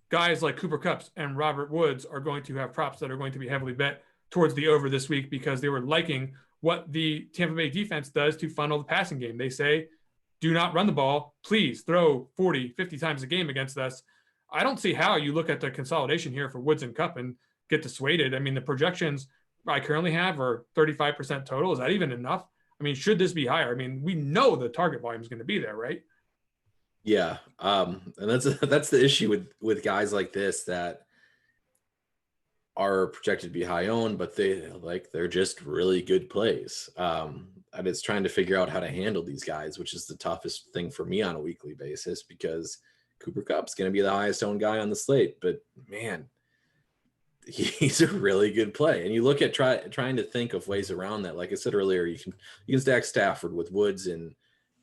guys like Cooper Kupp and Robert Woods are going to have props that are going to be heavily bet towards the over this week because they were liking what the Tampa Bay defense does to funnel the passing game. They say, do not run the ball. Please throw 40, 50 times a game against us. I don't see how you look at the consolidation here for Woods and Kupp and get dissuaded. I mean, the projections I currently have are 35% total. Is that even enough? I mean, should this be higher? I mean, we know the target volume is going to be there, right? Yeah. And that's the issue with guys like this that are projected to be high owned, but they're just really good plays. And it's trying to figure out how to handle these guys, which is the toughest thing for me on a weekly basis because Cooper Kupp's going to be the highest owned guy on the slate, but man, he's a really good play. And you look at trying to think of ways around that. Like I said earlier, you can stack Stafford with Woods and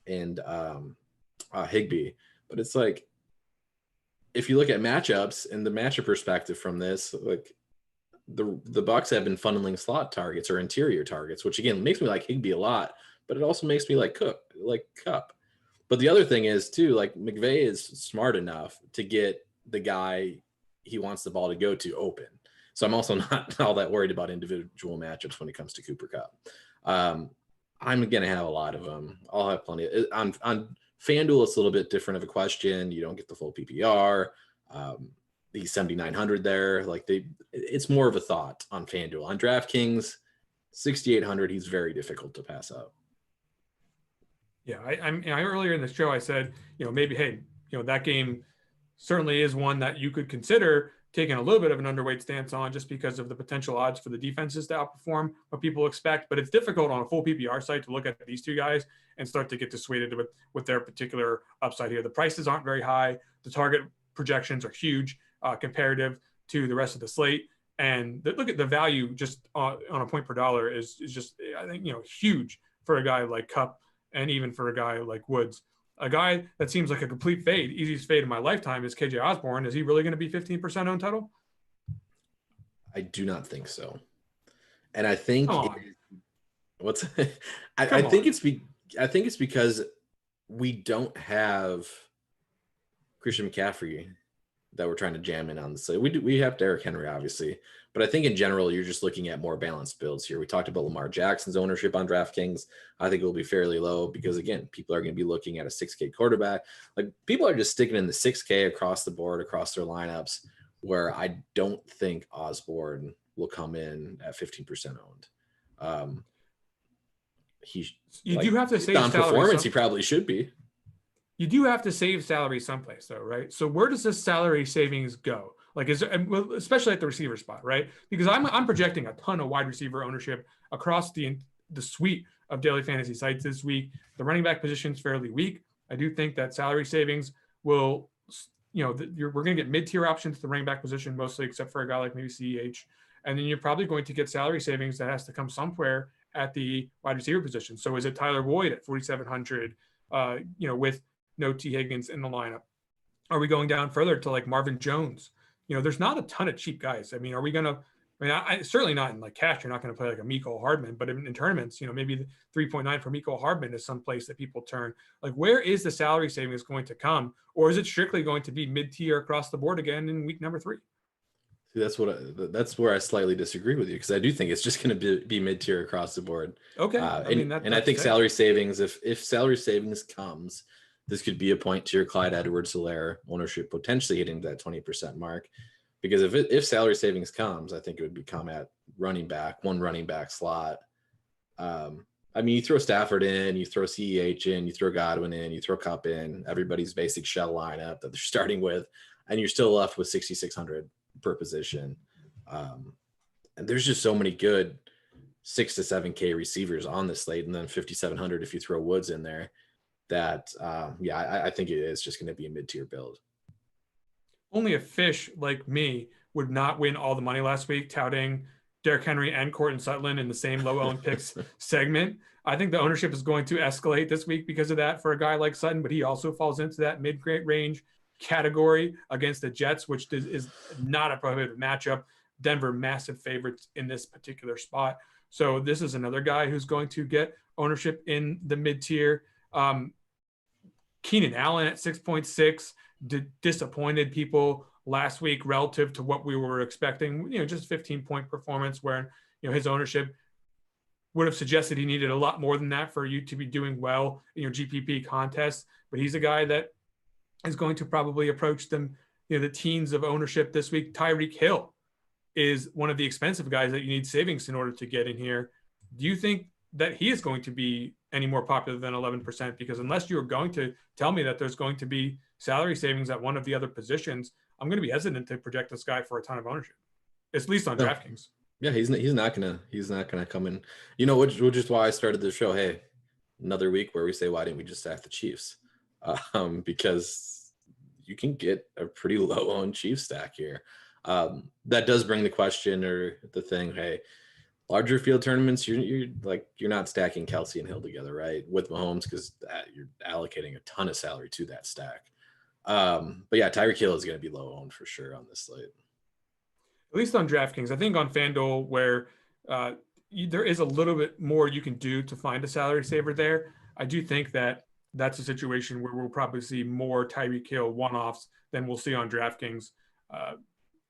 Higbee, but it's like, if you look at matchups and the matchup perspective from this, like the Bucs have been funneling slot targets or interior targets, which again makes me like Higbee a lot, but it also makes me like Kupp. But the other thing is too, like McVay is smart enough to get the guy he wants the ball to go to open. So I'm also not all that worried about individual matchups when it comes to Cooper Kupp. I'm going to have a lot of them. I'll have plenty. On FanDuel, it's a little bit different of a question. You don't get the full PPR. He's 7,900 there. It's more of a thought on FanDuel. On DraftKings, 6,800, he's very difficult to pass up. Yeah, I earlier in the show I said, maybe, hey, that game certainly is one that you could consider taking a little bit of an underweight stance on just because of the potential odds for the defenses to outperform what people expect. But it's difficult on a full PPR site to look at these two guys and start to get dissuaded with their particular upside here. The prices aren't very high. The target projections are huge comparative to the rest of the slate. And look at the value just on a point per dollar is just, I think, huge for a guy like Kupp and even for a guy like Woods. A guy that seems like a complete fade, easiest fade in my lifetime is KJ Osborne. Is he really going to be 15% owned total? I do not think so. And I think I think it's because we don't have Christian McCaffrey that we're trying to jam in on the slate. We have Derrick Henry, obviously, but I think in general, you're just looking at more balanced builds here. We talked about Lamar Jackson's ownership on DraftKings. I think it will be fairly low because, again, people are going to be looking at a 6K quarterback. Like, people are just sticking in the 6K across the board, across their lineups, where I don't think Osborne will come in at 15% owned. You do have to save on salary. Performance, he probably should be. You do have to save salary someplace, though, right? So where does this salary savings go? Like, is there, especially at the receiver spot, right? Because I'm projecting a ton of wide receiver ownership across the suite of daily fantasy sites this week. The running back position is fairly weak. I do think that salary savings will, we're going to get mid-tier options at the running back position mostly, except for a guy like maybe CEH. And then you're probably going to get salary savings that has to come somewhere at the wide receiver position. So is it Tyler Boyd at 4,700, with no T. Higgins in the lineup? Are we going down further to like Marvin Jones? There's not a ton of cheap guys. I mean, are we going to, I certainly not in like cash. You're not going to play like a Mecole Hardman, but in tournaments, maybe the 3.9 for Mecole Hardman is someplace that people turn. Like, where is the salary savings going to come? Or is it strictly going to be mid-tier across the board again in week number 3? See, that's where I slightly disagree with you, because I do think it's just going to be mid-tier across the board. Okay. I think salary savings, if salary savings comes, this could be a point to your Clyde Edwards-Helaire ownership potentially hitting that 20% mark. Because if salary savings comes, I think it would come at one running back slot. You throw Stafford in, you throw CEH in, you throw Godwin in, you throw Kupp in, everybody's basic shell lineup that they're starting with, and you're still left with 6,600 per position. And there's just so many good 6 to 7K receivers on this slate, and then 5,700 if you throw Woods in there. That I think it is just going to be a mid-tier build. Only a fish like me would not win all the money last week touting Derrick Henry and Courtland Sutton in the same low-owned picks segment. I think the ownership is going to escalate this week because of that for a guy like Sutton, but he also falls into that mid-grade range category against the Jets, which is not a prohibitive matchup. Denver, massive favorites in this particular spot. So this is another guy who's going to get ownership in the mid-tier. Keenan Allen at 6.6 disappointed people last week relative to what we were expecting. Just 15-point performance where his ownership would have suggested he needed a lot more than that for you to be doing well in your GPP contests. But he's a guy that is going to probably approach them, the teens of ownership this week. Tyreek Hill is one of the expensive guys that you need savings in order to get in here. Do you think that he is going to be any more popular than 11%? Because unless you're going to tell me that there's going to be salary savings at one of the other positions, I'm going to be hesitant to project this guy for a ton of ownership, at least on DraftKings. Yeah, he's not gonna come in. Which is why I started the show. Hey, another week where we say, why didn't we just stack the Chiefs? Because you can get a pretty low owned Chiefs stack here. That does bring the question or the thing. Hey, larger field tournaments, you're not stacking Kelsey and Hill together, right? With Mahomes, because you're allocating a ton of salary to that stack. But yeah, Tyreek Hill is going to be low owned for sure on this slate. At least on DraftKings. I think on FanDuel, where there is a little bit more you can do to find a salary saver there, I do think that that's a situation where we'll probably see more Tyreek Hill one-offs than we'll see on DraftKings.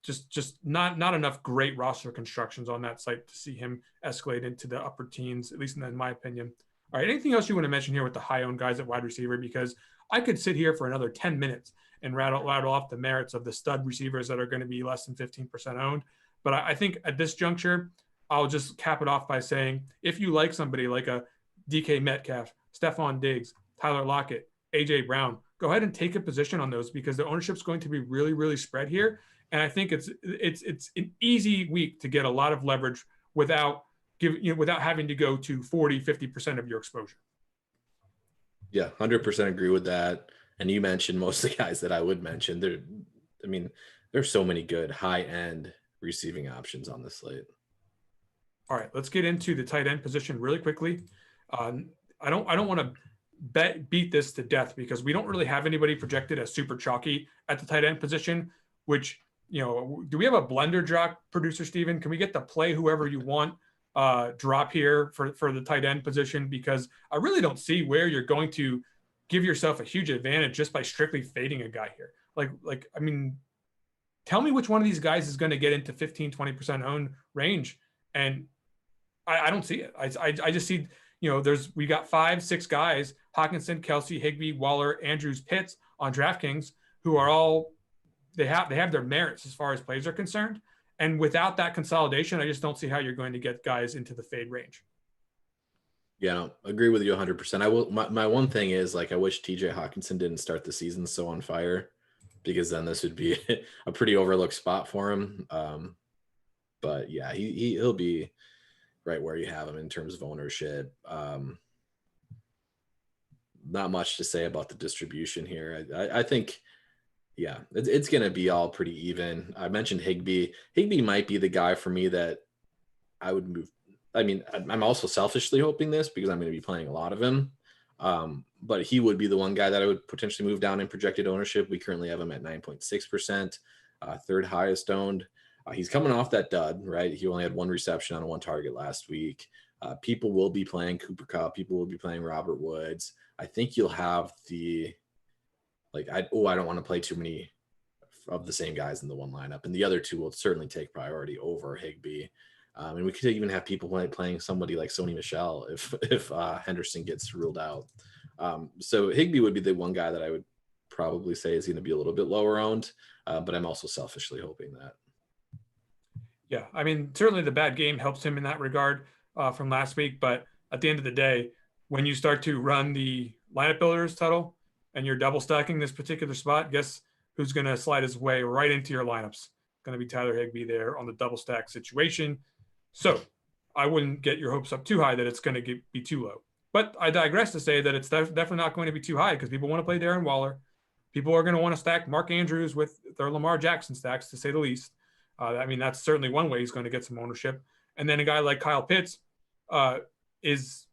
Just not enough great roster constructions on that site to see him escalate into the upper teens, at least in my opinion. All right, anything else you want to mention here with the high-owned guys at wide receiver? Because I could sit here for another 10 minutes and rattle off the merits of the stud receivers that are going to be less than 15% owned. But I think at this juncture, I'll just cap it off by saying, if you like somebody like a DK Metcalf, Stephon Diggs, Tyler Lockett, AJ Brown, go ahead and take a position on those, because the ownership is going to be really, really spread here. And I think it's an easy week to get a lot of leverage without having to go to 40, 50% of your exposure. Yeah, 100% agree with that. And you mentioned most of the guys that I would mention. There's so many good high-end receiving options on this slate. All right, let's get into the tight end position really quickly. I don't want to beat this to death, because we don't really have anybody projected as super chalky at the tight end position, which, do we have a blender drop, producer Steven? Can we get the play whoever you want drop here for the tight end position? Because I really don't see where you're going to give yourself a huge advantage just by strictly fading a guy here. tell me which one of these guys is going to get into 15, 20% owned range. And I don't see it. I just see, we got 5-6 guys, Hawkinson, Kelsey, Higbee, Waller, Andrews, Pitts on DraftKings, who are all, they have their merits as far as plays are concerned. And without that consolidation, I just don't see how you're going to get guys into the fade range. Yeah, no, agree with you 100%. I will. My one thing is, like, I wish TJ Hawkinson didn't start the season so on fire, because then this would be a pretty overlooked spot for him. But yeah, he'll be right where you have him in terms of ownership. Not much to say about the distribution here. I think, yeah, it's going to be all pretty even. I mentioned Higbee. Higbee might be the guy for me that I would move. I mean, I'm also selfishly hoping this because I'm going to be playing a lot of him. But he would be the one guy that I would potentially move down in projected ownership. We currently have him at 9.6%, third highest owned. He's coming off that dud, right? He only had one reception on one target last week. People will be playing Cooper Kupp. People will be playing Robert Woods. I think you'll have I don't want to play too many of the same guys in the one lineup. And the other two will certainly take priority over Higbee. And we could even have people playing somebody like Sony Michel if Henderson gets ruled out. So Higbee would be the one guy that I would probably say is going to be a little bit lower owned, but I'm also selfishly hoping that. Yeah, I mean, certainly the bad game helps him in that regard from last week. But at the end of the day, when you start to run the lineup builders Tuttle and you're double stacking this particular spot, guess who's going to slide his way right into your lineups? Going to be Tyler Higbee there on the double stack situation. So I wouldn't get your hopes up too high that it's going to be too low. But I digress to say that it's definitely not going to be too high because people want to play Darren Waller. People are going to want to stack Mark Andrews with their Lamar Jackson stacks, to say the least. I mean, that's certainly one way he's going to get some ownership. And then a guy like Kyle Pitts is,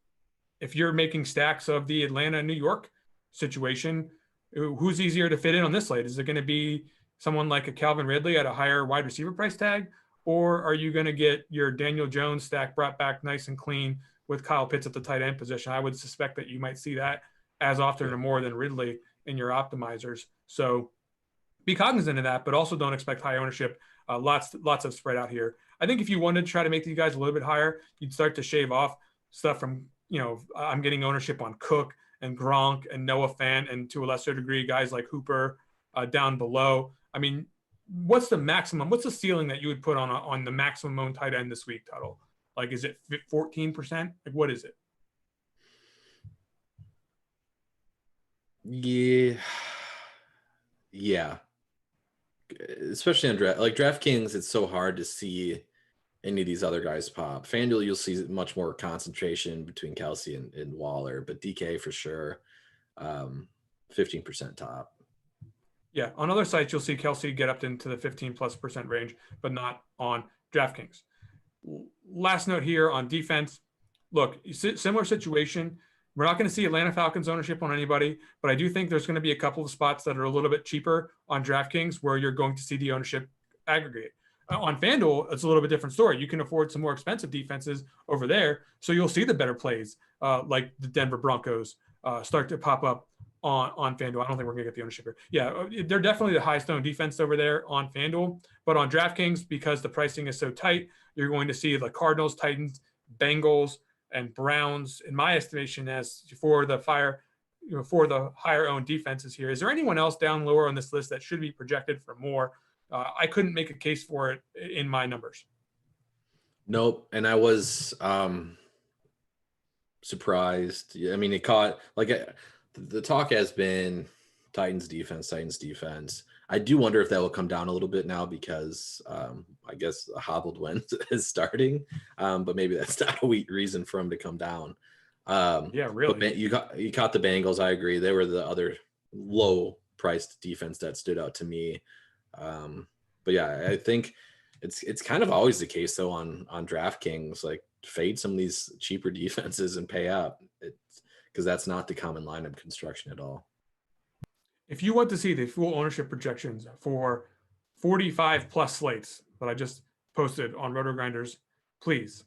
if you're making stacks of the Atlanta, New York situation, who's easier to fit in on this slate? Is it going to be someone like a Calvin Ridley at a higher wide receiver price tag? Or are you going to get your Daniel Jones stack brought back nice and clean with Kyle Pitts at the tight end position? I would suspect that you might see that as often or more than Ridley in your optimizers. So be cognizant of that, but also don't expect high ownership. Lots of spread out here. I think if you wanted to try to make these guys a little bit higher, you'd start to shave off stuff from, I'm getting ownership on Cook and Gronk and Noah Fant, and to a lesser degree, guys like Hooper down below. I mean, what's the ceiling that you would put on the maximum owned tight end this week, Tuttle? Like, is it 14%? Like, what is it? Yeah. Especially on DraftKings, it's so hard to see any of these other guys pop. FanDuel, you'll see much more concentration between Kelsey and Waller, but DK for sure, 15% top. Yeah, on other sites, you'll see Kelsey get up into the 15+% range, but not on DraftKings. Last note here on defense. Look, similar situation. We're not going to see Atlanta Falcons ownership on anybody, but I do think there's going to be a couple of spots that are a little bit cheaper on DraftKings where you're going to see the ownership aggregate. On FanDuel, it's a little bit different story. You can afford some more expensive defenses over there, so you'll see the better plays like the Denver Broncos start to pop up on FanDuel. I don't think we're going to get the ownership here. Yeah, they're definitely the highest owned defense over there on FanDuel, but on DraftKings, because the pricing is so tight, you're going to see the Cardinals, Titans, Bengals, and Browns, in my estimation, as for the higher owned defenses here. Is there anyone else down lower on this list that should be projected for more? I couldn't make a case for it in my numbers. Nope. And I was surprised. I mean, it caught the talk has been Titans defense. I do wonder if that will come down a little bit now because I guess a hobbled win is starting, but maybe that's not a reason for him to come down. Yeah, really. But you caught the Bengals. I agree. They were the other low priced defense that stood out to me. But yeah, I think it's kind of always the case though on DraftKings, like fade some of these cheaper defenses and pay up, because that's not the common lineup construction at all. If you want to see the full ownership projections for 45 plus slates that I just posted on Rotogrinders, please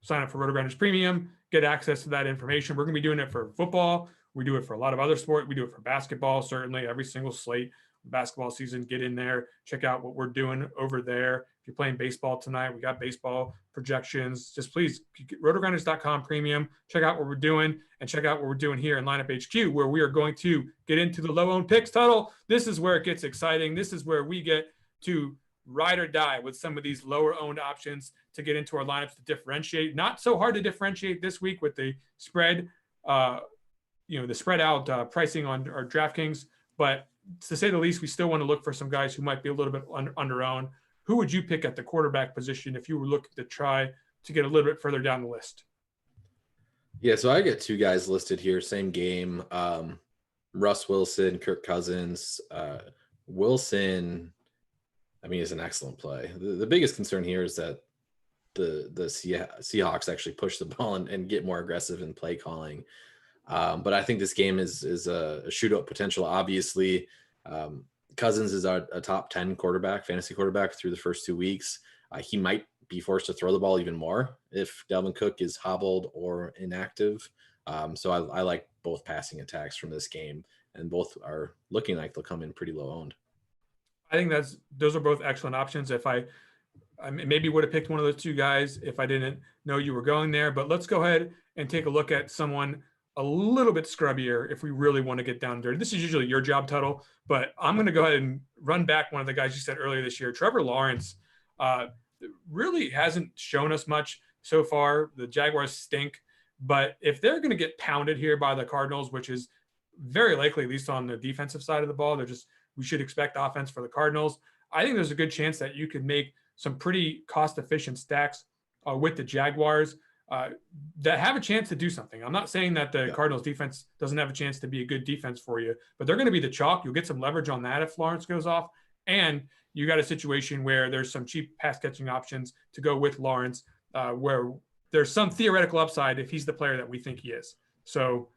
sign up for Rotogrinders Premium, get access to that information. We're going to be doing it for football. We do it for a lot of other sports. We do it for basketball, certainly every single slate basketball season, get in there, check out what we're doing over there. If you're playing baseball tonight, we got baseball projections. Just please, rotogrinders.com premium, check out what we're doing, and check out what we're doing here in Lineup HQ, where we are going to get into the low-owned picks tunnel. This is where it gets exciting. This is where we get to ride or die with some of these lower-owned options to get into our lineups to differentiate. Not so hard to differentiate this week with the spread, the spread out pricing on our DraftKings, but to say the least, we still want to look for some guys who might be a little bit under-owned. Who would you pick at the quarterback position if you were looking to try to get a little bit further down the list? Yeah, so I get two guys listed here, same game. Russ Wilson, Kirk Cousins. Wilson, I mean, is an excellent play. The biggest concern here is that the Seahawks actually push the ball and get more aggressive in play calling. But I think this game is a shootout potential. Obviously, Cousins is a top 10 fantasy quarterback through the first 2 weeks. He might be forced to throw the ball even more if Dalvin Cook is hobbled or inactive. So I like both passing attacks from this game, and both are looking like they'll come in pretty low owned. I think those are both excellent options. If I maybe would have picked one of those two guys if I didn't know you were going there, but let's go ahead and take a look at someone a little bit scrubbier if we really want to get down dirty. This is usually your job, Tuttle, but I'm going to go ahead and run back one of the guys you said earlier this year. Trevor Lawrence really hasn't shown us much so far. The Jaguars stink, but if they're going to get pounded here by the Cardinals, which is very likely, at least on the defensive side of the ball, we should expect offense for the Cardinals. I think there's a good chance that you could make some pretty cost-efficient stacks with the Jaguars that have a chance to do something. I'm not saying that the Cardinals defense doesn't have a chance to be a good defense for you, but they're going to be the chalk. You'll get some leverage on that if Lawrence goes off. And you got a situation where there's some cheap pass catching options to go with Lawrence, where there's some theoretical upside if he's the player that we think he is. So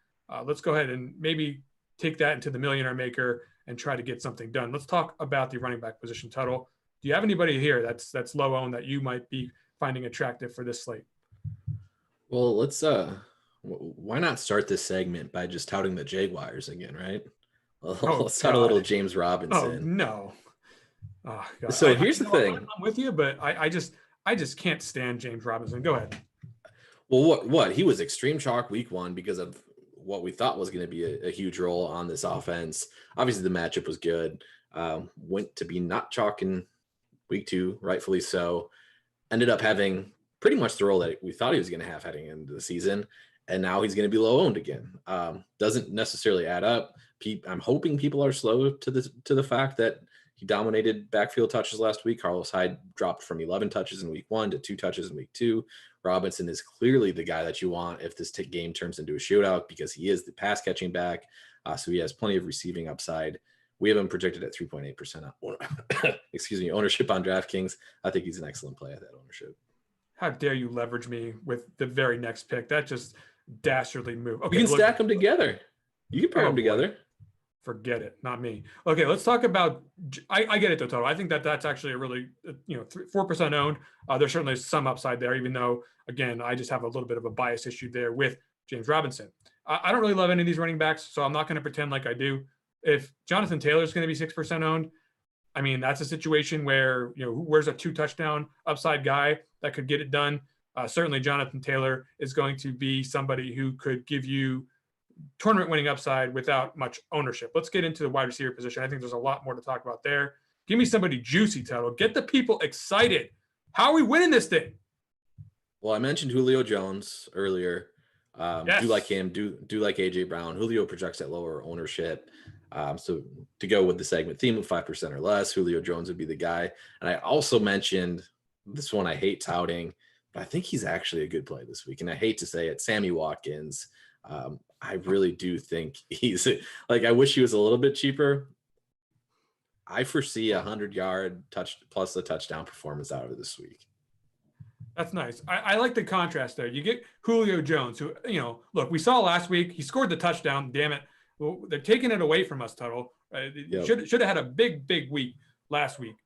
let's go ahead and maybe take that into the millionaire maker and try to get something done. Let's talk about the running back position, Tuttle. Do you have anybody here that's low owned that you might be finding attractive for this slate? Well, let's why not start this segment by just touting the Jaguars again, right? Let's tout a little James Robinson. Oh no. Oh, God. So here's the thing. I'm with you, but I just can't stand James Robinson. Go ahead. Well, what? He was extreme chalk week 1 because of what we thought was going to be a huge role on this offense. Obviously, the matchup was good. Went to be not chalk in week 2, rightfully so. Ended up having pretty much the role that we thought he was going to have heading into the season, and now he's going to be low owned again. Doesn't necessarily add up. I'm hoping people are slow to the fact that he dominated backfield touches last week. Carlos Hyde dropped from 11 touches in week 1 to 2 touches in week 2. Robinson is clearly the guy that you want if this game turns into a shootout because he is the pass catching back. So he has plenty of receiving upside. We have him projected at 3.8% ownership on DraftKings. I think he's an excellent play at that ownership. How dare you leverage me with the very next pick? That just dastardly move. Okay, you can stack them together. You can pair them together. Forget it, not me. Okay, let's talk about. I get it though, Toto. I think that's actually a really 4% owned. There's certainly some upside there, even though again I just have a little bit of a bias issue there with James Robinson. I don't really love any of these running backs, so I'm not going to pretend like I do. If Jonathan Taylor is going to be 6% owned, I mean that's a situation where where's a 2 touchdown upside guy that could get it done. Certainly, Jonathan Taylor is going to be somebody who could give you tournament winning upside without much ownership. Let's get into the wide receiver position. I think there's a lot more to talk about there. Give me somebody juicy, Tuttle. Get the people excited. How are we winning this thing? Well, I mentioned Julio Jones earlier. Yes. Do like him. Do like AJ Brown. Julio projects at lower ownership. So to go with the segment theme of 5% or less, Julio Jones would be the guy. And I also mentioned this one I hate touting, but I think he's actually a good play this week. And I hate to say it, Sammy Watkins. I really do think he's I wish he was a little bit cheaper. I foresee 100-yard plus a touchdown performance out of it this week. That's nice. I like the contrast there. You get Julio Jones, who, look, we saw last week, he scored the touchdown. Damn it. Well, they're taking it away from us, Tuttle. Yep. Should have had a big week last week,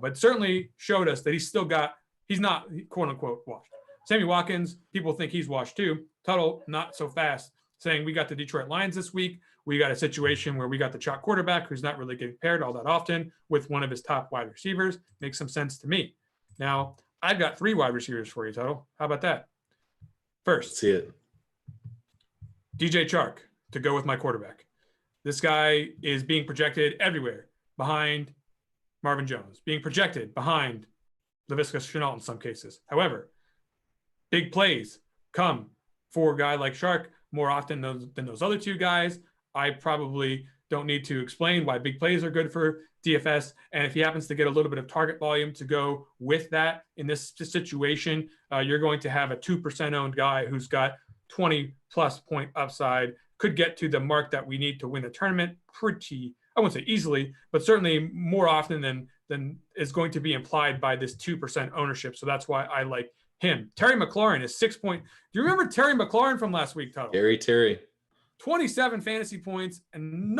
but certainly showed us that he's not quote unquote washed. Sammy Watkins, people think he's washed too. Tuttle, not so fast. saying we got the Detroit Lions this week. We got a situation where we got the chalk quarterback who's not really getting paired all that often with one of his top wide receivers. Makes some sense to me. Now, I've got 3 wide receivers for you, Tuttle. How about that? First, Let's see it. DJ Chark to go with my quarterback. This guy is being projected everywhere behind Marvin Jones, being projected behind Laviska Shenault in some cases. However, big plays come for a guy like Chark more often than those other 2 guys. I probably don't need to explain why big plays are good for DFS. And if he happens to get a little bit of target volume to go with that in this situation, you're going to have a 2% owned guy who's got 20 plus point upside, could get to the mark that we need to win the tournament pretty, I wouldn't say easily, but certainly more often than is going to be implied by this 2% ownership. So that's why I like him. Terry McLaurin is 6 point. Do you remember Terry McLaurin from last week, Tuttle? Terry. 27 fantasy points, and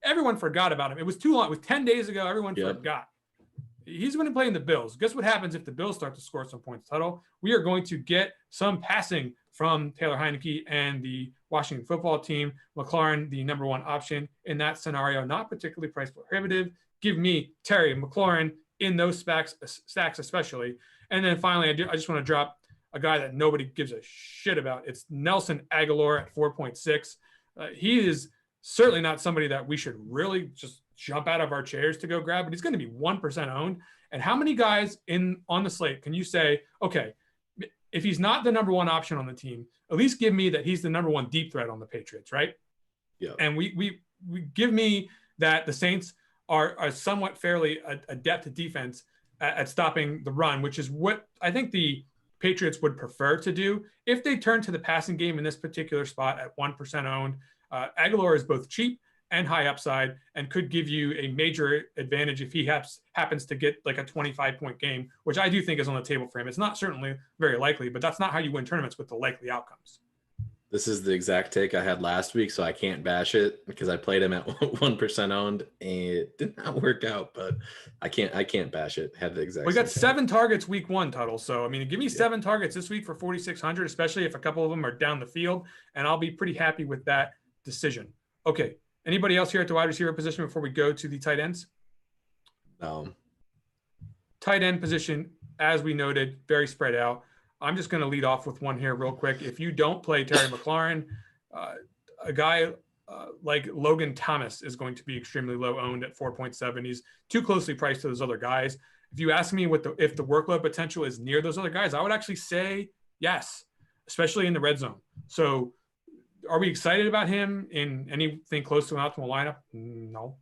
everyone forgot about him. It was too long. It was 10 days ago. Everyone forgot. He's going to play in the Bills. Guess what happens if the Bills start to score some points, Tuttle? We are going to get some passing from Taylor Heineke and the Washington football team. McLaurin, the number 1 option in that scenario, not particularly price prohibitive. Give me Terry McLaurin in those stacks especially. And then finally, I just want to drop a guy that nobody gives a shit about. It's Nelson Aguilera at 4.6. He is certainly not somebody that we should really just jump out of our chairs to go grab, but he's going to be 1% owned. And how many guys on the slate can you say, okay, if he's not the number 1 option on the team, at least give me that he's the number 1 deep threat on the Patriots, right? Yeah. And we give me that the Saints are somewhat fairly adept at defense at stopping the run, which is what I think the Patriots would prefer to do. If they turn to the passing game in this particular spot at 1% owned, Aguilar is both cheap and high upside and could give you a major advantage if he happens to get like a 25-point game, which I do think is on the table for him. It's not certainly very likely, but that's not how you win tournaments with the likely outcomes. This is the exact take I had last week, so I can't bash it because I played him at 1% owned and it did not work out, but I can't bash it. Had the exact. We got 7 targets week 1, Tuttle. So, I mean, give me 7 targets this week for 4,600, especially if a couple of them are down the field, and I'll be pretty happy with that decision. Okay. Anybody else here at the wide receiver position before we go to the tight ends? No. Tight end position, as we noted, very spread out. I'm just going to lead off with one here real quick. If you don't play Terry McLaurin, a guy like Logan Thomas is going to be extremely low owned at 4.7. He's too closely priced to those other guys. If you ask me if the workload potential is near those other guys, I would actually say yes, especially in the red zone. So are we excited about him in anything close to an optimal lineup? No.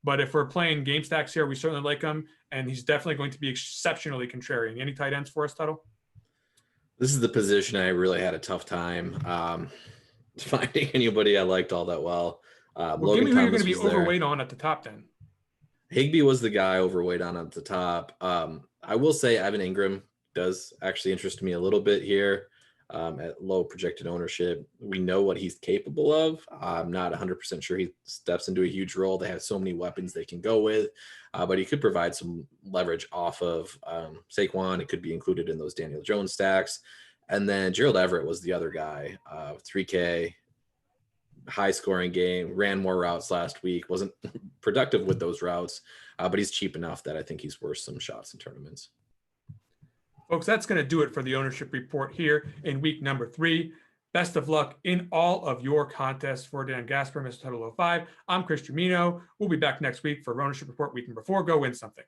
But if we're playing game stacks here, we certainly like him, and he's definitely going to be exceptionally contrarian. Any tight ends for us, Tuttle? This is the position I really had a tough time finding anybody I liked all that well. Give me who you're going to be overweight on at the top then. Higbee was the guy overweight on at the top. I will say Evan Ingram does actually interest me a little bit here at low projected ownership. We know what he's capable of. I'm not 100% sure he steps into a huge role. They have so many weapons they can go with, but he could provide some leverage off of Saquon. It could be included in those Daniel Jones stacks. And then Gerald Everett was the other guy, 3K, high scoring game, ran more routes last week, wasn't productive with those routes, but he's cheap enough that I think he's worth some shots in tournaments. Folks, that's going to do it for the ownership report here in week number 3. Best of luck in all of your contests. For Dan Gaspar, Mr. Total 05, I'm Chris Gimino. We'll be back next week for ownership report week number 4. Go win something.